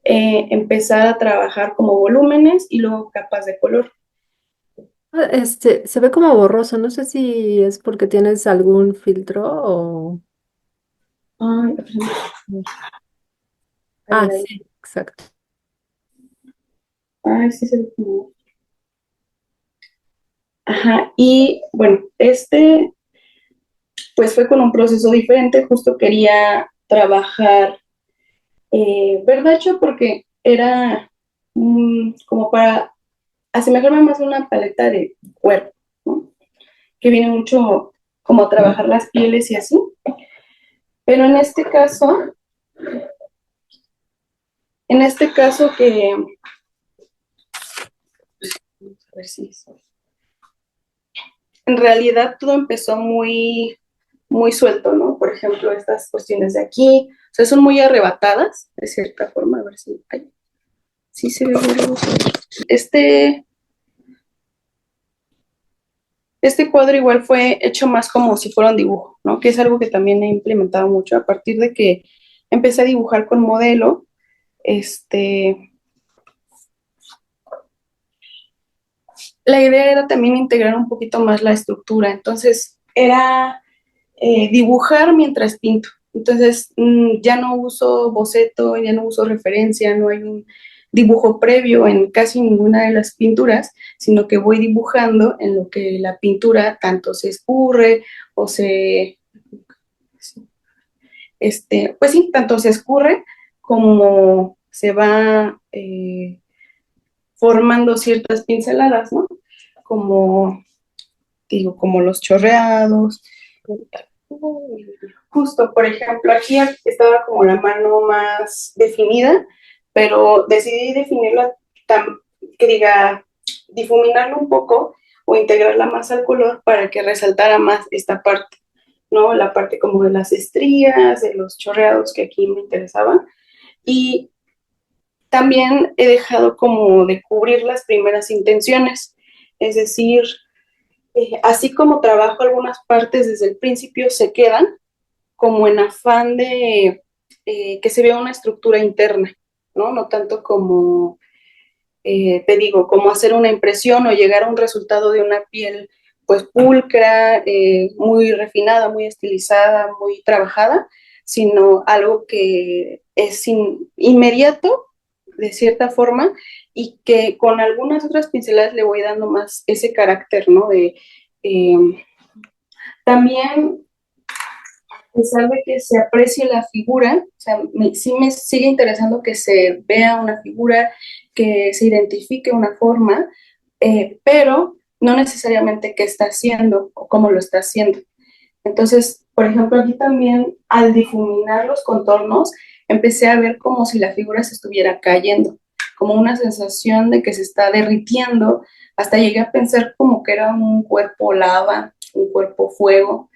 empezar a trabajar como volúmenes y luego capas de color. Se ve como borroso, no sé si es porque tienes algún filtro o... Ay, a Ah, ver ahí. sí, exacto. Ay, sí se ve como... Ajá, y bueno, pues fue con un proceso diferente, justo quería trabajar verdacho porque era como para asemejarme más a una paleta de cuerpo, ¿no? Que viene mucho como a trabajar las pieles y así, pero en este caso que, a ver si en realidad todo empezó muy suelto, ¿no? Por ejemplo, estas cuestiones de aquí, o sea, son muy arrebatadas, de cierta forma, a ver si, ay, sí se ve borroso. Este, este cuadro igual fue hecho más como si fuera un dibujo, ¿no? Que es algo que también he implementado mucho a partir de que empecé a dibujar con modelo, este, la idea era también integrar un poquito más la estructura, entonces era dibujar mientras pinto. Entonces ya no uso boceto, ya no uso referencia, no hay un dibujo previo en casi ninguna de las pinturas, sino que voy dibujando en lo que la pintura tanto se escurre o pues sí, tanto se escurre como se va formando ciertas pinceladas, ¿no? Como, digo, como los chorreados. Uy, justo, por ejemplo, aquí estaba como la mano más definida, pero decidí definirla tan, que diga, difuminarla un poco o integrarla más al color para que resaltara más esta parte, ¿no? La parte como de las estrías, de los chorreados que aquí me interesaban. Y también he dejado como de cubrir las primeras intenciones, es decir, así como trabajo algunas partes desde el principio, se quedan como en afán de que se vea una estructura interna, ¿no? No tanto como, te digo, como hacer una impresión o llegar a un resultado de una piel pues pulcra, muy refinada, muy estilizada, muy trabajada, sino algo que es inmediato, de cierta forma, y que con algunas otras pinceladas le voy dando más ese carácter, ¿no? Eh, también a pesar de que se aprecie la figura, o sea, sí me sigue interesando que se vea una figura, que se identifique una forma, pero no necesariamente qué está haciendo o cómo lo está haciendo. Entonces, por ejemplo, aquí también al difuminar los contornos, empecé a ver como si la figura se estuviera cayendo, como una sensación de que se está derritiendo, hasta llegué a pensar como que era un cuerpo lava, un cuerpo fuego,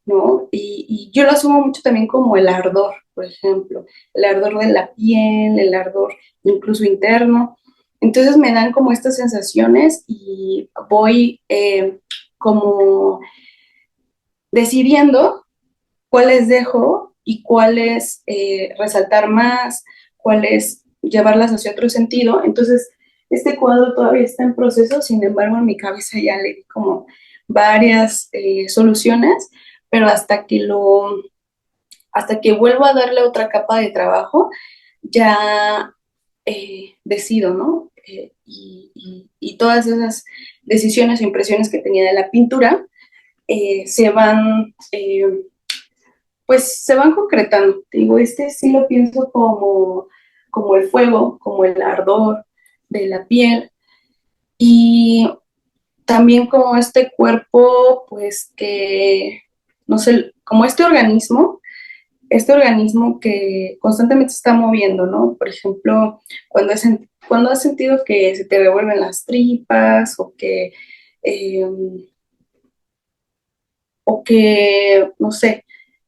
¿no? Y yo lo asumo mucho también como el ardor, por ejemplo, el ardor de la piel, el ardor incluso interno. Entonces me dan como estas sensaciones y voy como decidiendo cuáles dejo y cuáles resaltar más, cuáles llevarlas hacia otro sentido. Entonces, este cuadro todavía está en proceso, sin embargo, en mi cabeza ya le di como varias soluciones, pero hasta que vuelvo a darle otra capa de trabajo, ya decido, ¿no? Y todas esas decisiones o impresiones que tenía de la pintura se van pues se van concretando. Te digo, este sí lo pienso como el fuego, como el ardor de la piel y también como este cuerpo, pues que, no sé, como este organismo que constantemente se está moviendo, ¿no? Por ejemplo, cuando has sentido que se te revuelven las tripas eh, o que, no sé,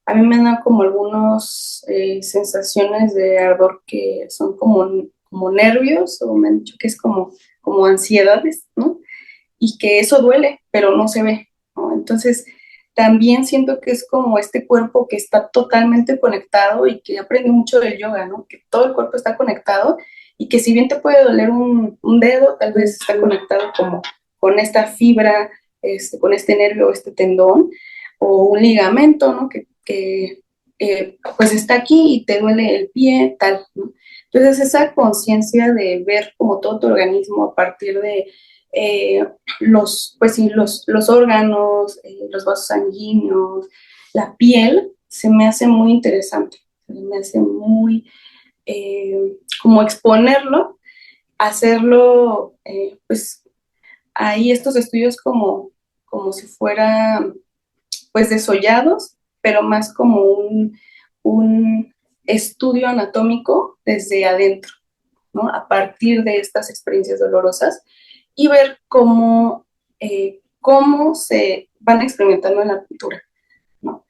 a mí me dan como algunas sensaciones de ardor que son como nervios, o me han dicho que es como ansiedades, ¿no? Y que eso duele, pero no se ve, ¿no? Entonces, también siento que es como este cuerpo que está totalmente conectado y que aprendí mucho del yoga, ¿no? Que todo el cuerpo está conectado y que si bien te puede doler un dedo, tal vez está conectado como con esta fibra, con este nervio, este tendón, o un ligamento, ¿no? Que pues está aquí y te duele el pie, tal, ¿no? Entonces esa conciencia de ver como todo tu organismo a partir de pues sí, los órganos, los vasos sanguíneos, la piel, se me hace muy interesante, se me hace muy como exponerlo, hacerlo, pues ahí estos estudios como si fueran pues desollados, pero más como un estudio anatómico desde adentro, ¿no? A partir de estas experiencias dolorosas y ver cómo se van experimentando en la pintura, ¿no?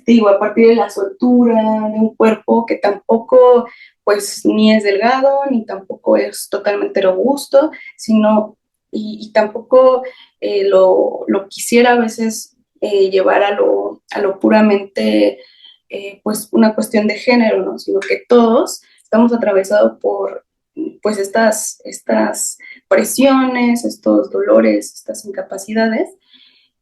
Digo, a partir de la soltura de un cuerpo que tampoco, pues, ni es delgado, ni tampoco es totalmente robusto, sino, y tampoco lo quisiera a veces llevar a lo puramente, pues, una cuestión de género, ¿no? Sino que todos estamos atravesados por, pues, estas presiones, estos dolores, estas incapacidades,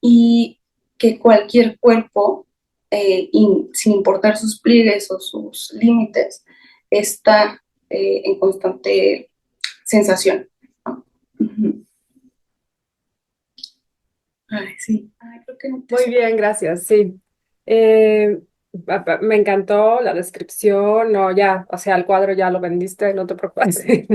y que cualquier cuerpo, sin importar sus pliegues o sus límites, está en constante sensación. Uh-huh. Ay, sí. Ay, creo que no te Muy bien, gracias. Sí. Eh, Me encantó la descripción. No, ya, o sea, el cuadro ya lo vendiste, no te preocupes. No, sí.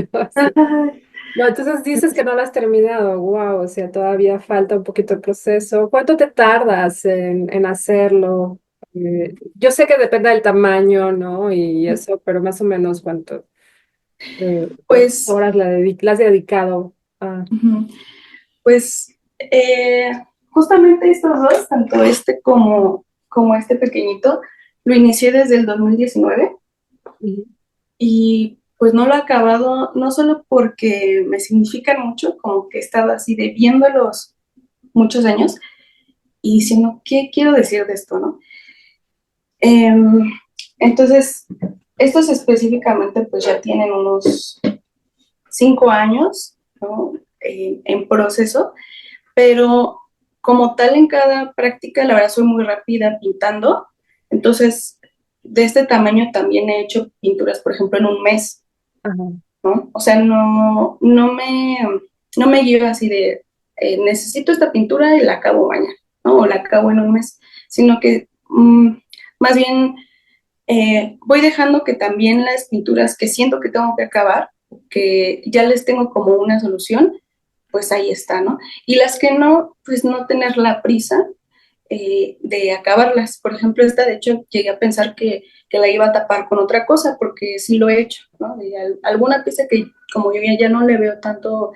Ay, No, entonces dices que no lo has terminado. Wow, o sea, todavía falta un poquito el proceso. ¿Cuánto te tardas en hacerlo? Yo sé que depende del tamaño, ¿no? Y eso, pero más o menos cuántas Pues, horas le has dedicado a... ujú, pues justamente estos dos, tanto este como este pequeñito, lo inicié desde el 2019 Ujú. y pues no lo he acabado, no solo porque me significan mucho, como que he estado así de viéndolos muchos años y diciendo, ¿qué quiero decir de esto, no? Em, entonces, estos específicamente pues ya tienen unos 5 años, ¿no? En proceso, pero como tal en cada práctica, la verdad soy muy rápida pintando, entonces de este tamaño también he hecho pinturas, por ejemplo, en un mes, Ajá. ¿no? O sea, no me guío así de, necesito esta pintura y la acabo mañana, ¿no? O la acabo en un mes, sino que más bien voy dejando que también las pinturas que siento que tengo que acabar, que ya les tengo como una solución, pues ahí está, ¿no? Y las que no, pues no tener la prisa de acabarlas. Por ejemplo, esta, de hecho, llegué a pensar que la iba a tapar con otra cosa, porque sí lo he hecho, ¿no? De alguna pieza que como yo ya no le veo tanto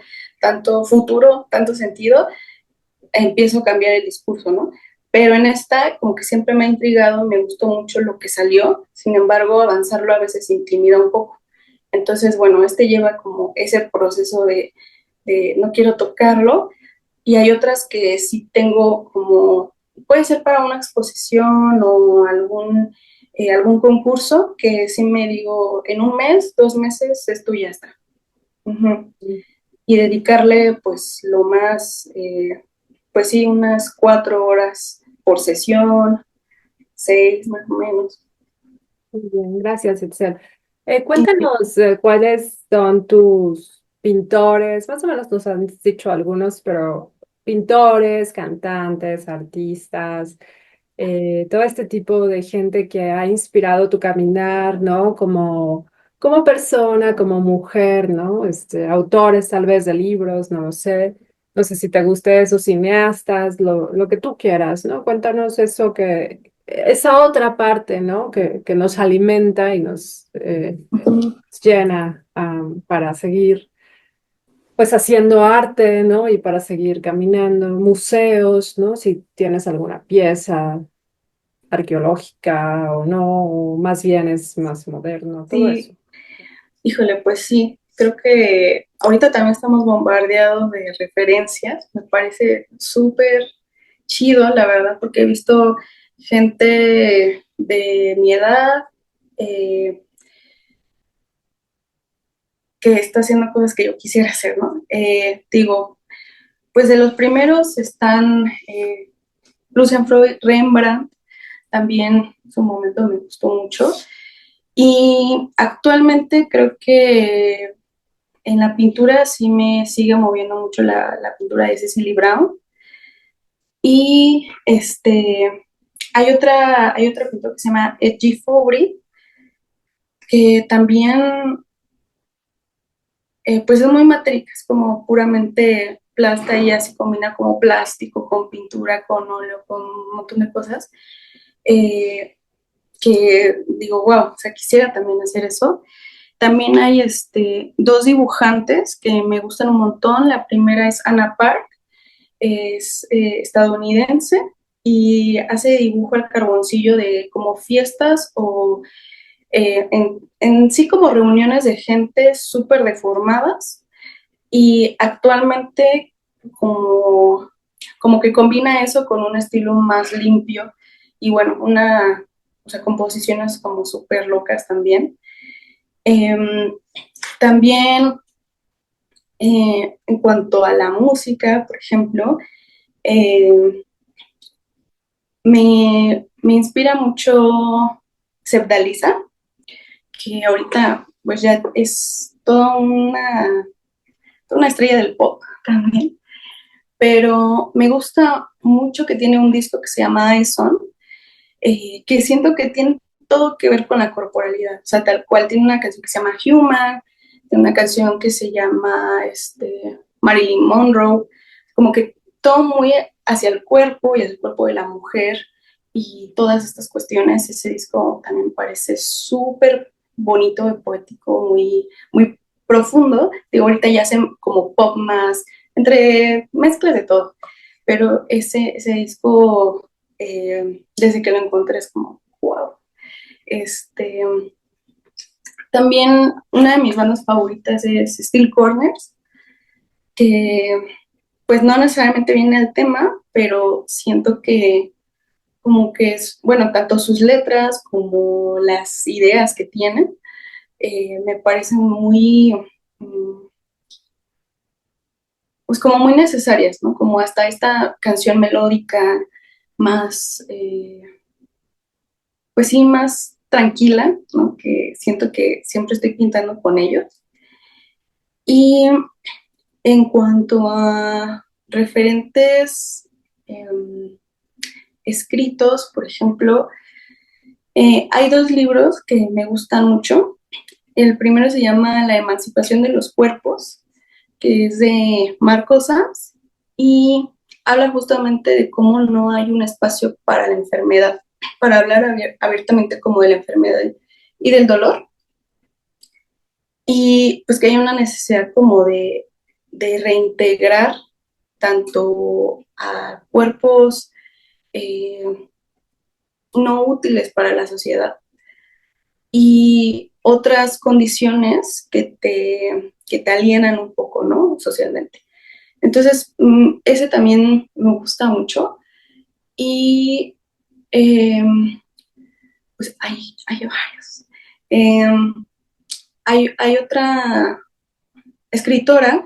futuro, tanto sentido, empiezo a cambiar el discurso, ¿no? Pero en esta, como que siempre me ha intrigado, me gustó mucho lo que salió, sin embargo, avanzarlo a veces intimida un poco. Entonces, bueno, este lleva como ese proceso de no quiero tocarlo, y hay otras que sí tengo como, puede ser para una exposición o algún concurso, que sí me digo, en un mes, 2 meses, esto ya está. Ujú. Y dedicarle pues lo más, pues sí, unas 4 horas por sesión, 6 más o menos. Muy bien, gracias, Itzel. Cuéntanos cuáles son tus pintores, más o menos nos han dicho algunos, pero pintores, cantantes, artistas, todo este tipo de gente que ha inspirado tu caminar, ¿no? Como persona, como mujer, ¿no? Autores tal vez de libros, no lo sé. No sé si te guste esos cineastas, lo que tú quieras, ¿no? Cuéntanos eso esa otra parte, ¿no? Que nos alimenta y nos Ujú. llena, para seguir, pues, haciendo arte, ¿no? Y para seguir caminando, museos, ¿no? Si tienes alguna pieza arqueológica o no, o más bien es más moderno, todo eso. Sí, híjole, pues sí, creo que ahorita también estamos bombardeados de referencias, me parece súper chido, la verdad, porque he visto gente de mi edad eh, que está haciendo cosas que yo quisiera hacer, ¿no? Digo, pues de los primeros están Lucian Freud, Rembrandt, también en su momento me gustó mucho. Y actualmente creo que en la pintura sí me sigue moviendo mucho la pintura de Cecily Brown. Y hay otra pintura que se llama Edgy Fowry, que también pues es muy matérica, es como puramente plasta y así combina como plástico con pintura, con óleo, con un montón de cosas. Eh, que digo, wow, o sea, quisiera también hacer eso. También hay dos dibujantes que me gustan un montón. La primera es Anna Park, es estadounidense y hace dibujo al carboncillo de como fiestas o en sí como reuniones de gente súper deformadas, y actualmente como que combina eso con un estilo más limpio y bueno, o sea, composiciones como súper locas también. Eh, También en cuanto a la música, por ejemplo, eh, me inspira mucho Sebdalisa, que ahorita pues ya es toda una estrella del pop también, pero me gusta mucho que tiene un disco que se llama Ison, que siento que tiene todo que ver con la corporalidad, o sea, tal cual tiene una canción que se llama Human, tiene una canción que se llama Marilyn Monroe, como que todo muy hacia el cuerpo y hacia el cuerpo de la mujer, y todas estas cuestiones. Ese disco también me parece súper bonito y poético, muy, muy profundo. Digo, ahorita ya hacen como pop más, entre mezclas de todo, pero ese disco, desde que lo encontré es como, wow. Este, también una de mis bandas favoritas es Steel Corners, que pues no necesariamente viene al tema, pero siento que como que es, bueno, tanto sus letras como las ideas que tienen, me parecen muy, pues como muy necesarias, ¿no? Como hasta esta canción melódica más, pues sí, más tranquila, ¿no? Que siento que siempre estoy pintando con ellos. Y en cuanto a referentes escritos, por ejemplo, hay dos libros que me gustan mucho. El primero se llama La emancipación de los cuerpos, que es de Marco Sams, y habla justamente de cómo no hay un espacio para la enfermedad, para hablar abiertamente como de la enfermedad y del dolor, y pues que hay una necesidad como de reintegrar tanto a cuerpos eh, no útiles para la sociedad y otras condiciones que te alienan un poco, ¿no? Socialmente. Entonces, ese también me gusta mucho. Y eh, pues hay varios. Eh, hay otra escritora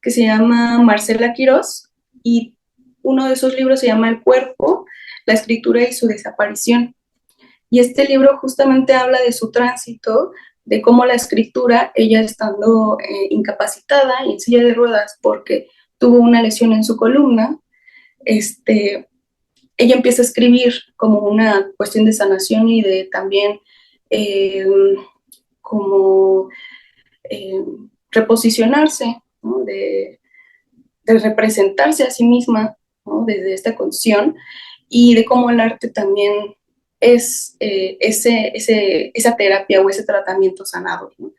que se llama Marcela Quirós y uno de esos libros se llama El cuerpo, la escritura y su desaparición. Y este libro justamente habla de su tránsito, de cómo la escritura, ella estando incapacitada y en silla de ruedas porque tuvo una lesión en su columna, este, ella empieza a escribir como una cuestión de sanación y de también eh, como eh, reposicionarse, ¿no? De representarse a sí misma, ¿no? Desde esta condición y de cómo el arte también es esa terapia o ese tratamiento sanador, ¿no?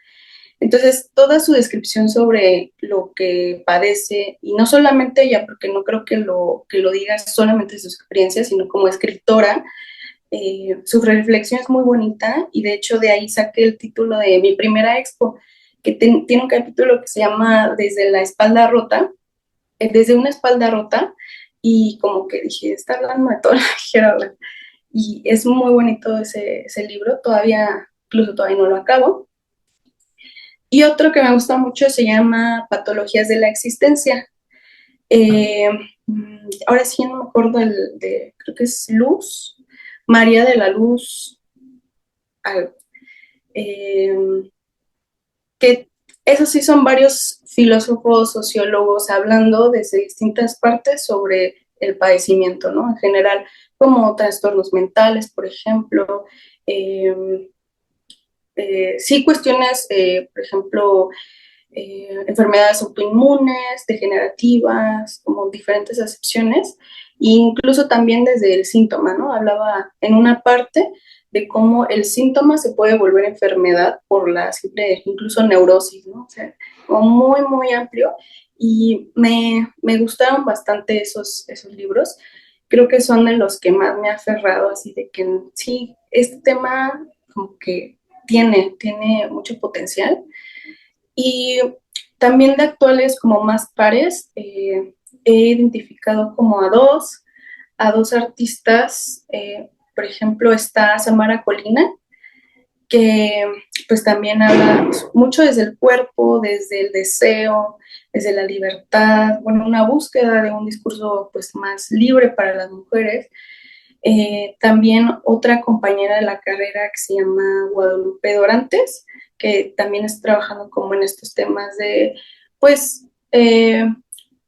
Entonces, toda su descripción sobre lo que padece, y no solamente ella, porque no creo que lo diga solamente de sus experiencias, sino como escritora, su reflexión es muy bonita y de hecho de ahí saqué el título de mi primera expo, que tiene un capítulo que se llama Desde la espalda rota, desde una espalda rota, y como que dije, está hablando de todo lo que quiero hablar. Y es muy bonito ese libro, todavía, incluso todavía no lo acabo. Y otro que me gusta mucho se llama Patologías de la Existencia. Eh, Ahora sí no me acuerdo creo que es Luz, María de la Luz, algo. Eh, que esos sí son varios filósofos, sociólogos hablando desde distintas partes sobre el padecimiento, ¿no? En general, como trastornos mentales, por ejemplo, eh, sí cuestiones, por ejemplo, enfermedades autoinmunes, degenerativas, como diferentes acepciones, e incluso también desde el síntoma, ¿no? Hablaba en una parte de cómo el síntoma se puede volver enfermedad por la simple, incluso neurosis, ¿no? O sea, como muy, muy amplio, y me gustaron bastante esos libros. Creo que son de los que más me ha aferrado, así de que sí, este tema como que tiene mucho potencial. Y también de actuales como más pares, he identificado como a dos artistas. Por ejemplo, está Samara Colina, que pues también habla mucho desde el cuerpo, desde el deseo, desde la libertad, bueno, una búsqueda de un discurso pues más libre para las mujeres. También otra compañera de la carrera que se llama Guadalupe Dorantes, que también está trabajando como en estos temas de, pues,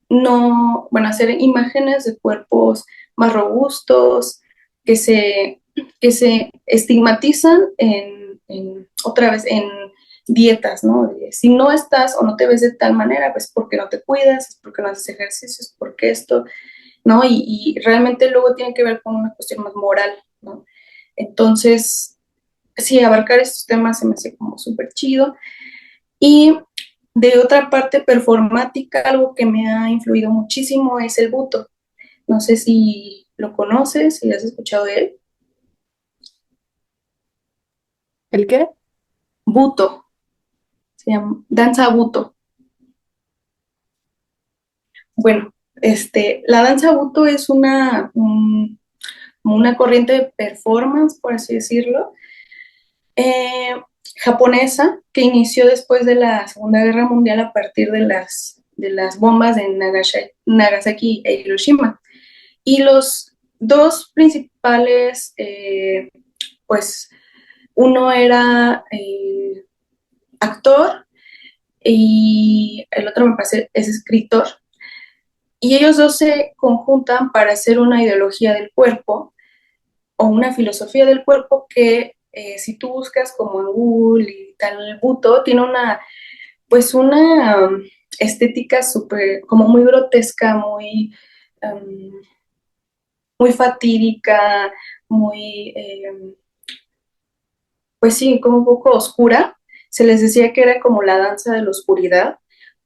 no, bueno, hacer imágenes de cuerpos más robustos, que se, que se estigmatizan otra vez en dietas, ¿no? Si no estás o no te ves de tal manera, pues porque no te cuidas, es porque no haces ejercicios, porque esto. ¿no? Y realmente luego tiene que ver con una cuestión más moral, ¿no? Entonces, sí, abarcar estos temas se me hace como súper chido. Y de otra parte performática, algo que me ha influido muchísimo es el buto. No sé si lo conoces, si has escuchado de él. ¿El qué? Buto, se llama danza buto. Bueno, la danza buto es una corriente de performance, por así decirlo, eh, japonesa que inició después de la Segunda Guerra Mundial a partir de las bombas de Nagasaki e Hiroshima. Y los dos principales, pues uno era actor y el otro me parece es escritor. Y ellos dos se conjuntan para hacer una ideología del cuerpo o una filosofía del cuerpo que si tú buscas como en Google y tal, el Buto tiene una estética súper, como muy grotesca, um, muy fatídica, muy, pues sí, como un poco oscura. Se les decía que era como la danza de la oscuridad,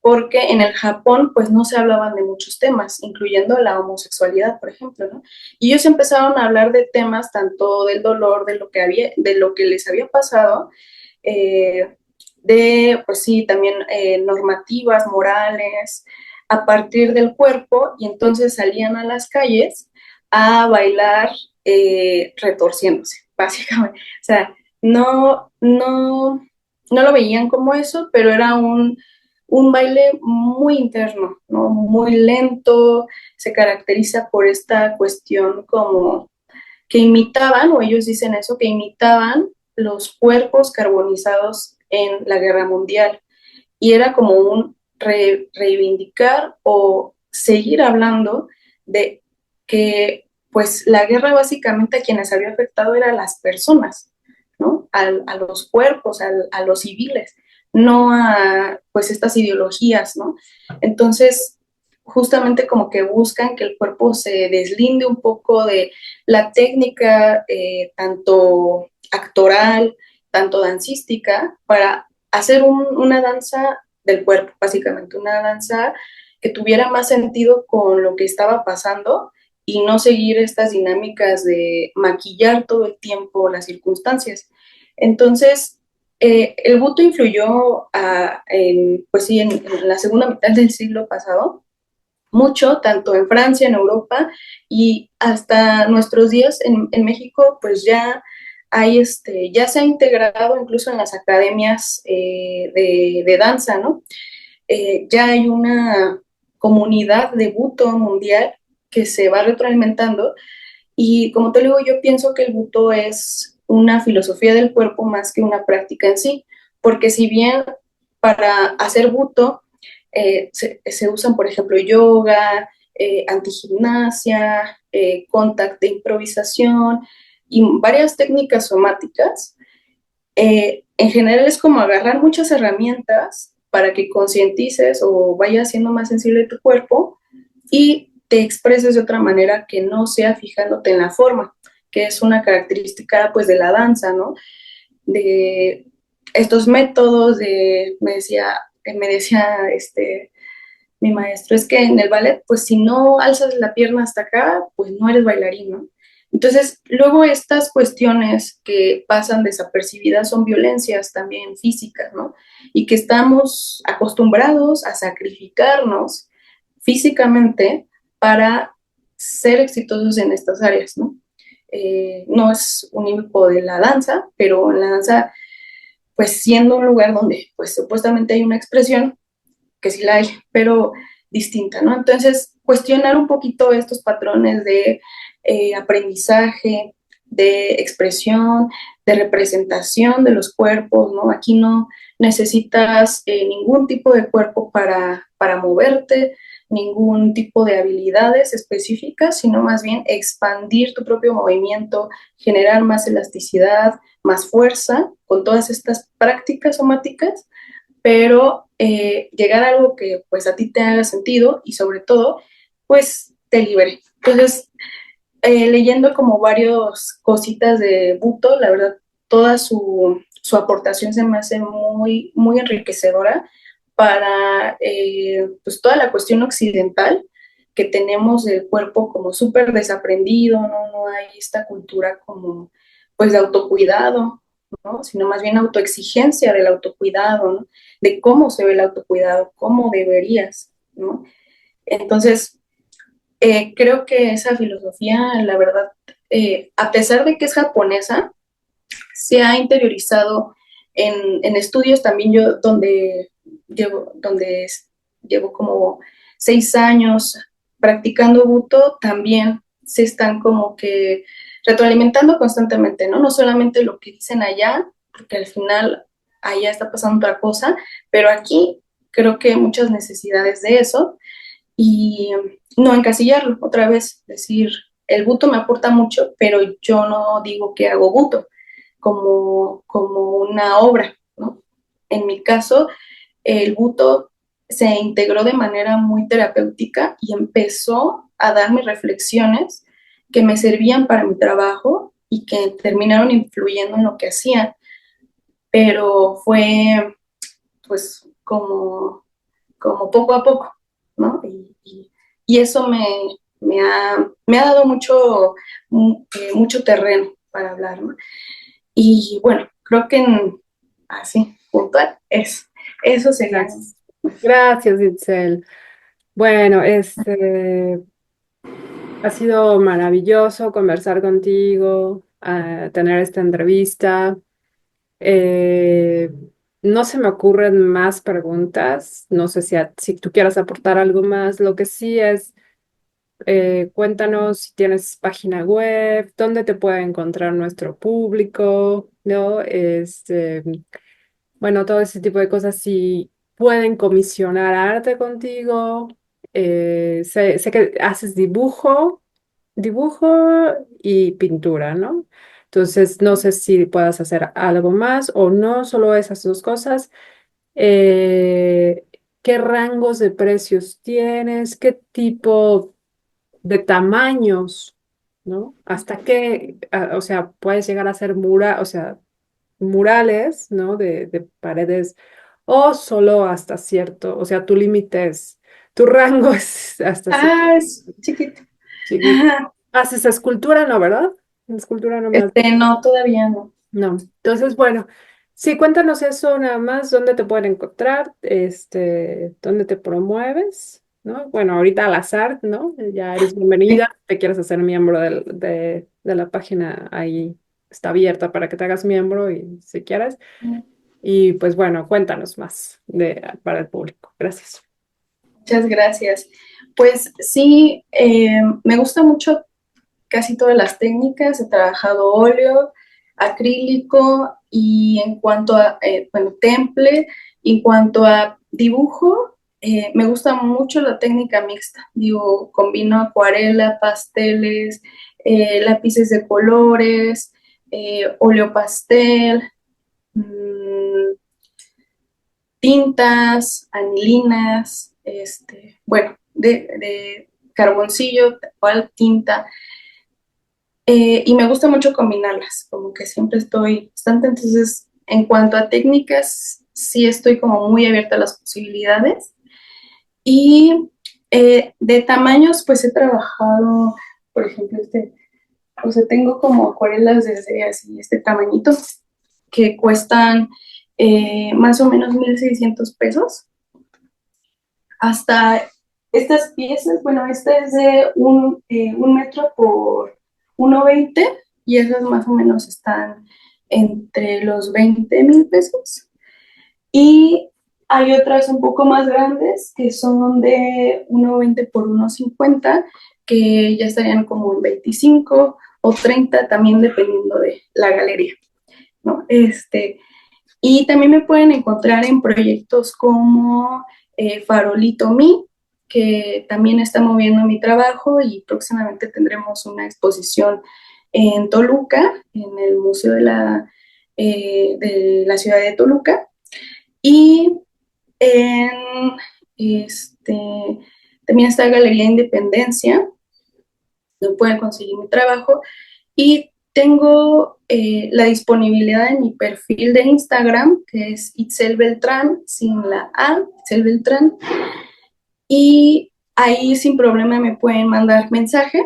porque en el Japón pues no se hablaban de muchos temas, incluyendo la homosexualidad, por ejemplo, ¿no? Y ellos empezaron a hablar de temas tanto del dolor, de lo que les había pasado, eh, pues sí, también normativas, morales, a partir del cuerpo, y entonces salían a las calles a bailar retorciéndose, básicamente. O sea, no, no, no lo veían como eso, pero era un baile muy interno, ¿no? Muy lento, se caracteriza por esta cuestión como que imitaban, o ellos dicen eso, que imitaban los cuerpos carbonizados en la guerra mundial. Y era como un reivindicar o seguir hablando de que pues la guerra básicamente a quienes había afectado eran las personas, ¿no? A los cuerpos, a los civiles, no a pues estas ideologías, ¿no? Entonces, justamente como que buscan que el cuerpo se deslinde un poco de la técnica, tanto actoral, tanto dancística, para hacer una danza del cuerpo, básicamente, una danza que tuviera más sentido con lo que estaba pasando y no seguir estas dinámicas de maquillar todo el tiempo las circunstancias. Entonces, el buto influyó pues sí, en la segunda mitad del siglo pasado mucho, tanto en Francia, en Europa y hasta nuestros días en México, pues ya se ha integrado incluso en las academias de danza, ¿no? Ya hay una comunidad de buto mundial que se va retroalimentando y como te digo, yo pienso que el buto es una filosofía del cuerpo más que una práctica en sí, porque si bien para hacer buto se usan, por ejemplo, yoga, antigimnasia, contact de improvisación y varias técnicas somáticas. En general es como agarrar muchas herramientas para que concientices o vayas siendo más sensible tu cuerpo y te expreses de otra manera que no sea fijándote en la forma, que es una característica pues de la danza, ¿no? De estos métodos me decía mi maestro, es que en el ballet, pues si no alzas la pierna hasta acá, pues no eres bailarín, ¿no? Entonces, luego estas cuestiones que pasan desapercibidas son violencias también físicas, ¿no? Y que estamos acostumbrados a sacrificarnos físicamente para ser exitosos en estas áreas, ¿no? No es único de la danza, pero en la danza, pues siendo un lugar donde pues supuestamente hay una expresión, que sí la hay, pero distinta, ¿no? Entonces, cuestionar un poquito estos patrones de aprendizaje, de expresión, de representación de los cuerpos, ¿no? Aquí no necesitas ningún tipo de cuerpo para moverte, ningún tipo de habilidades específicas, sino más bien expandir tu propio movimiento, generar más elasticidad, más fuerza con todas estas prácticas somáticas, pero llegar a algo que pues a ti te haga sentido y sobre todo, pues te libere. Entonces, leyendo como varias cositas de Buto, la verdad, toda su aportación se me hace muy, muy enriquecedora para pues toda la cuestión occidental que tenemos del cuerpo como súper desaprendido, ¿no? No hay esta cultura como pues de autocuidado, ¿no? Sino más bien autoexigencia del autocuidado, ¿no? De cómo se ve el autocuidado, cómo deberías, ¿no? Entonces, creo que esa filosofía, la verdad, a pesar de que es japonesa, se ha interiorizado en estudios también yo donde llevo como 6 años practicando Buto, también se están como que retroalimentando constantemente, ¿no? No solamente lo que dicen allá, porque al final allá está pasando otra cosa, pero aquí creo que hay muchas necesidades de eso y no encasillarlo, otra vez, decir, el buto me aporta mucho, pero yo no digo que hago buto como una obra, ¿no? En mi caso, el buto se integró de manera muy terapéutica y empezó a darme reflexiones que me servían para mi trabajo y que terminaron influyendo en lo que hacía, pero fue pues como poco a poco, ¿no? Y eso me ha dado mucho terreno para hablar, ¿no? Y bueno, creo que así, puntual, eso sería. Gracias. Gracias, Itzel. Bueno, ha sido maravilloso conversar contigo, tener esta entrevista. Eh, no se me ocurren más preguntas. No sé si tú quieras aportar algo más. Lo que sí es, cuéntanos si tienes página web, dónde te puede encontrar nuestro público, ¿no? Bueno, todo ese tipo de cosas. Si pueden comisionar arte contigo. Sé que haces dibujo y pintura, ¿no? Entonces, no sé si puedas hacer algo más o no, solo esas dos cosas. Eh, ¿Qué rangos de precios tienes? ¿Qué tipo de tamaños, ¿no? ¿Hasta qué, o sea, puedes llegar a hacer o sea, murales, ¿no? De paredes o solo hasta cierto, o sea, tu límite es, tu rango es hasta cierto. Ah, es chiquito. Chiquito. Haces escultura, ¿no, verdad? Escultura no me has dicho. No, todavía no. No. Entonces, bueno, sí, cuéntanos eso nada más, dónde te pueden encontrar, dónde te promueves, ¿no? Bueno, ahorita al azar, ¿no? Ya eres Sí. bienvenida, te quieres hacer miembro de la página, ahí está abierta para que te hagas miembro y si quieres. Y pues bueno, cuéntanos más para el público. Gracias. Muchas gracias. Pues sí, me gusta mucho casi todas las técnicas. He trabajado óleo, acrílico y en cuanto a, bueno, temple, en cuanto a dibujo, me gusta mucho la técnica mixta. Digo, combino acuarela, pasteles, lápices de colores, óleo pastel, mm, tintas, anilinas, bueno, de carboncillo, tal cual, tinta. Y me gusta mucho combinarlas, como que siempre estoy bastante. Entonces, en cuanto a técnicas, sí estoy como muy abierta a las posibilidades. Y de tamaños, pues he trabajado, por ejemplo, o sea, tengo como acuarelas desde así, este tamañito, que cuestan más o menos 1,600 pesos, hasta estas piezas. Bueno, esta es de 1 metro por 1,20 y esas más o menos están entre los 20,000 pesos. Y hay otras un poco más grandes que son de 1,20 por 1,50 que ya estarían como en 25 o 30 también dependiendo de la galería, ¿no? Y también me pueden encontrar en proyectos como Farolito Me, que también está moviendo mi trabajo y próximamente tendremos una exposición en Toluca, en el Museo de la ciudad de Toluca. Y en, este, también está Galería Independencia, no pueden conseguir mi trabajo. Y tengo la disponibilidad en mi perfil de Instagram, que es Itzel Beltrán, sin la A, Itzel Beltrán, y ahí sin problema me pueden mandar mensaje,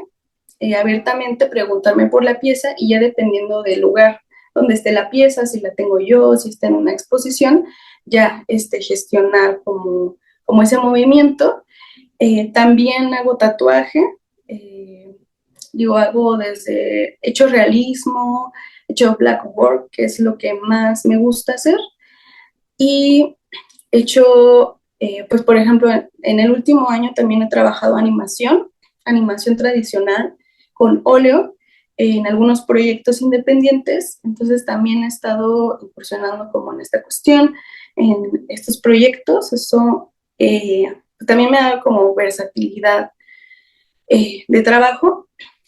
abiertamente preguntarme por la pieza y ya dependiendo del lugar donde esté la pieza, si la tengo yo, si está en una exposición, ya gestionar como ese movimiento. También hago tatuaje, eh, hago desde hecho realismo, hecho black work, que es lo que más me gusta hacer, y hecho, pues por ejemplo, en el último año también he trabajado animación, animación tradicional con óleo en algunos proyectos independientes, entonces también he estado incursionando como en esta cuestión, en estos proyectos, eso también me da como versatilidad de trabajo.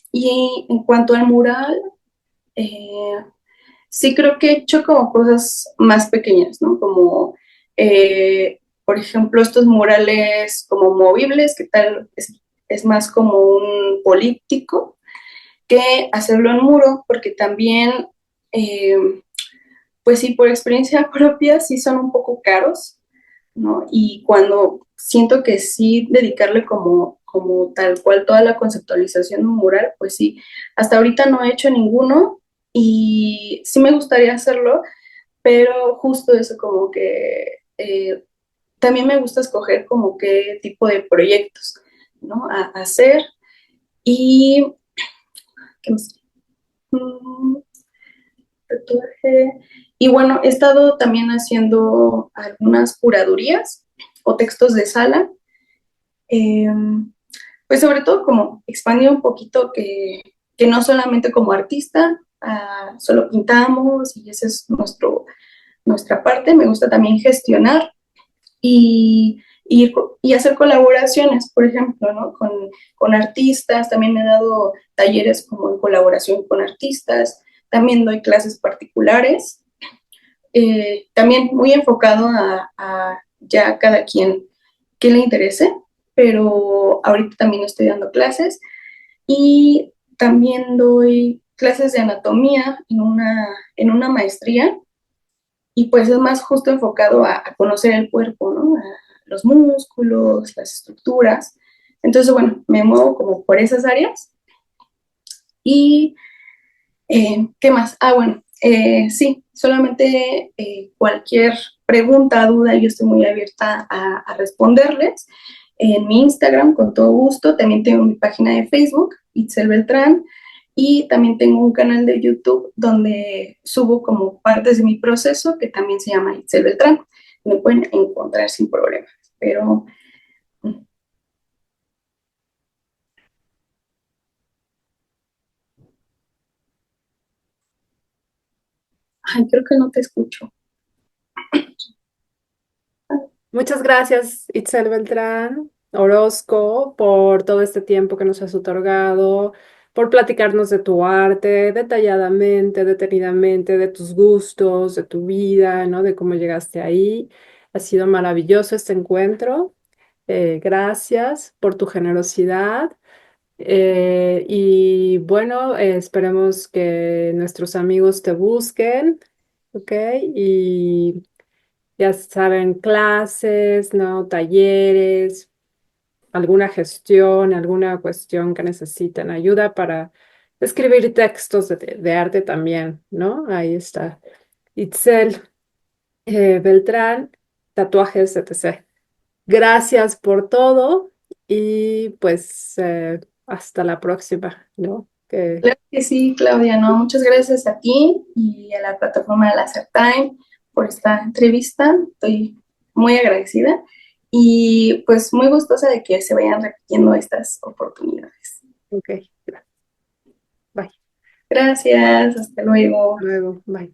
Y en cuanto al mural, eh, sí creo que he hecho como cosas más pequeñas, ¿no? Como, por ejemplo, estos murales como movibles, que tal es más como un político que hacerlo en muro, porque también, eh, pues sí, por experiencia propia, sí son un poco caros, ¿no? Y cuando siento que sí dedicarle como tal cual toda la conceptualización de un mural, pues sí, hasta ahorita no he hecho ninguno y sí me gustaría hacerlo, pero justo eso como que también me gusta escoger como qué tipo de proyectos, ¿no? A hacer y, ¿qué más? Mm, tatuaje. Y bueno, he estado también haciendo algunas curadurías o textos de sala. Eh, pues sobre todo como expandir un poquito que no solamente como artista, solo pintamos y esa es nuestra parte, me gusta también gestionar y, y hacer colaboraciones, por ejemplo, ¿no? Con artistas, también me he dado talleres como en colaboración con artistas, también doy clases particulares, también muy enfocado a ya cada quien que le interese, pero ahorita también estoy dando clases y también doy clases de anatomía en una maestría y pues es más justo enfocado a conocer el cuerpo, ¿no? A los músculos, las estructuras. Entonces, bueno, me muevo como por esas áreas. ¿Y qué más? Ah, bueno, sí, solamente cualquier pregunta, duda, yo estoy muy abierta a responderles. En mi Instagram, con todo gusto. También tengo mi página de Facebook, Itzel Beltrán, y también tengo un canal de YouTube donde subo como partes de mi proceso que también se llama Itzel Beltrán. Me pueden encontrar sin problemas. Pero, ay, creo que no te escucho. Muchas gracias, Itzel Beltrán Orozco, por todo este tiempo que nos has otorgado, por platicarnos de tu arte detalladamente, detenidamente, de tus gustos, de tu vida, ¿no? De cómo llegaste ahí. Ha sido maravilloso este encuentro. Gracias por tu generosidad. Y bueno, esperemos que nuestros amigos te busquen, ¿ok? Y ya saben, clases, ¿no? Talleres, alguna gestión, alguna cuestión que necesiten ayuda para escribir textos de arte también, ¿no? Ahí está. Itzel Beltrán, tatuajes, etc. Gracias por todo y pues hasta la próxima, ¿no? Claro que sí, Claudia, ¿no? Muchas gracias a ti y a la plataforma de Laser Time por esta entrevista. Estoy muy agradecida y pues muy gustosa de que se vayan repitiendo estas oportunidades. Ok, bye. Gracias, hasta Hasta luego. luego, bye.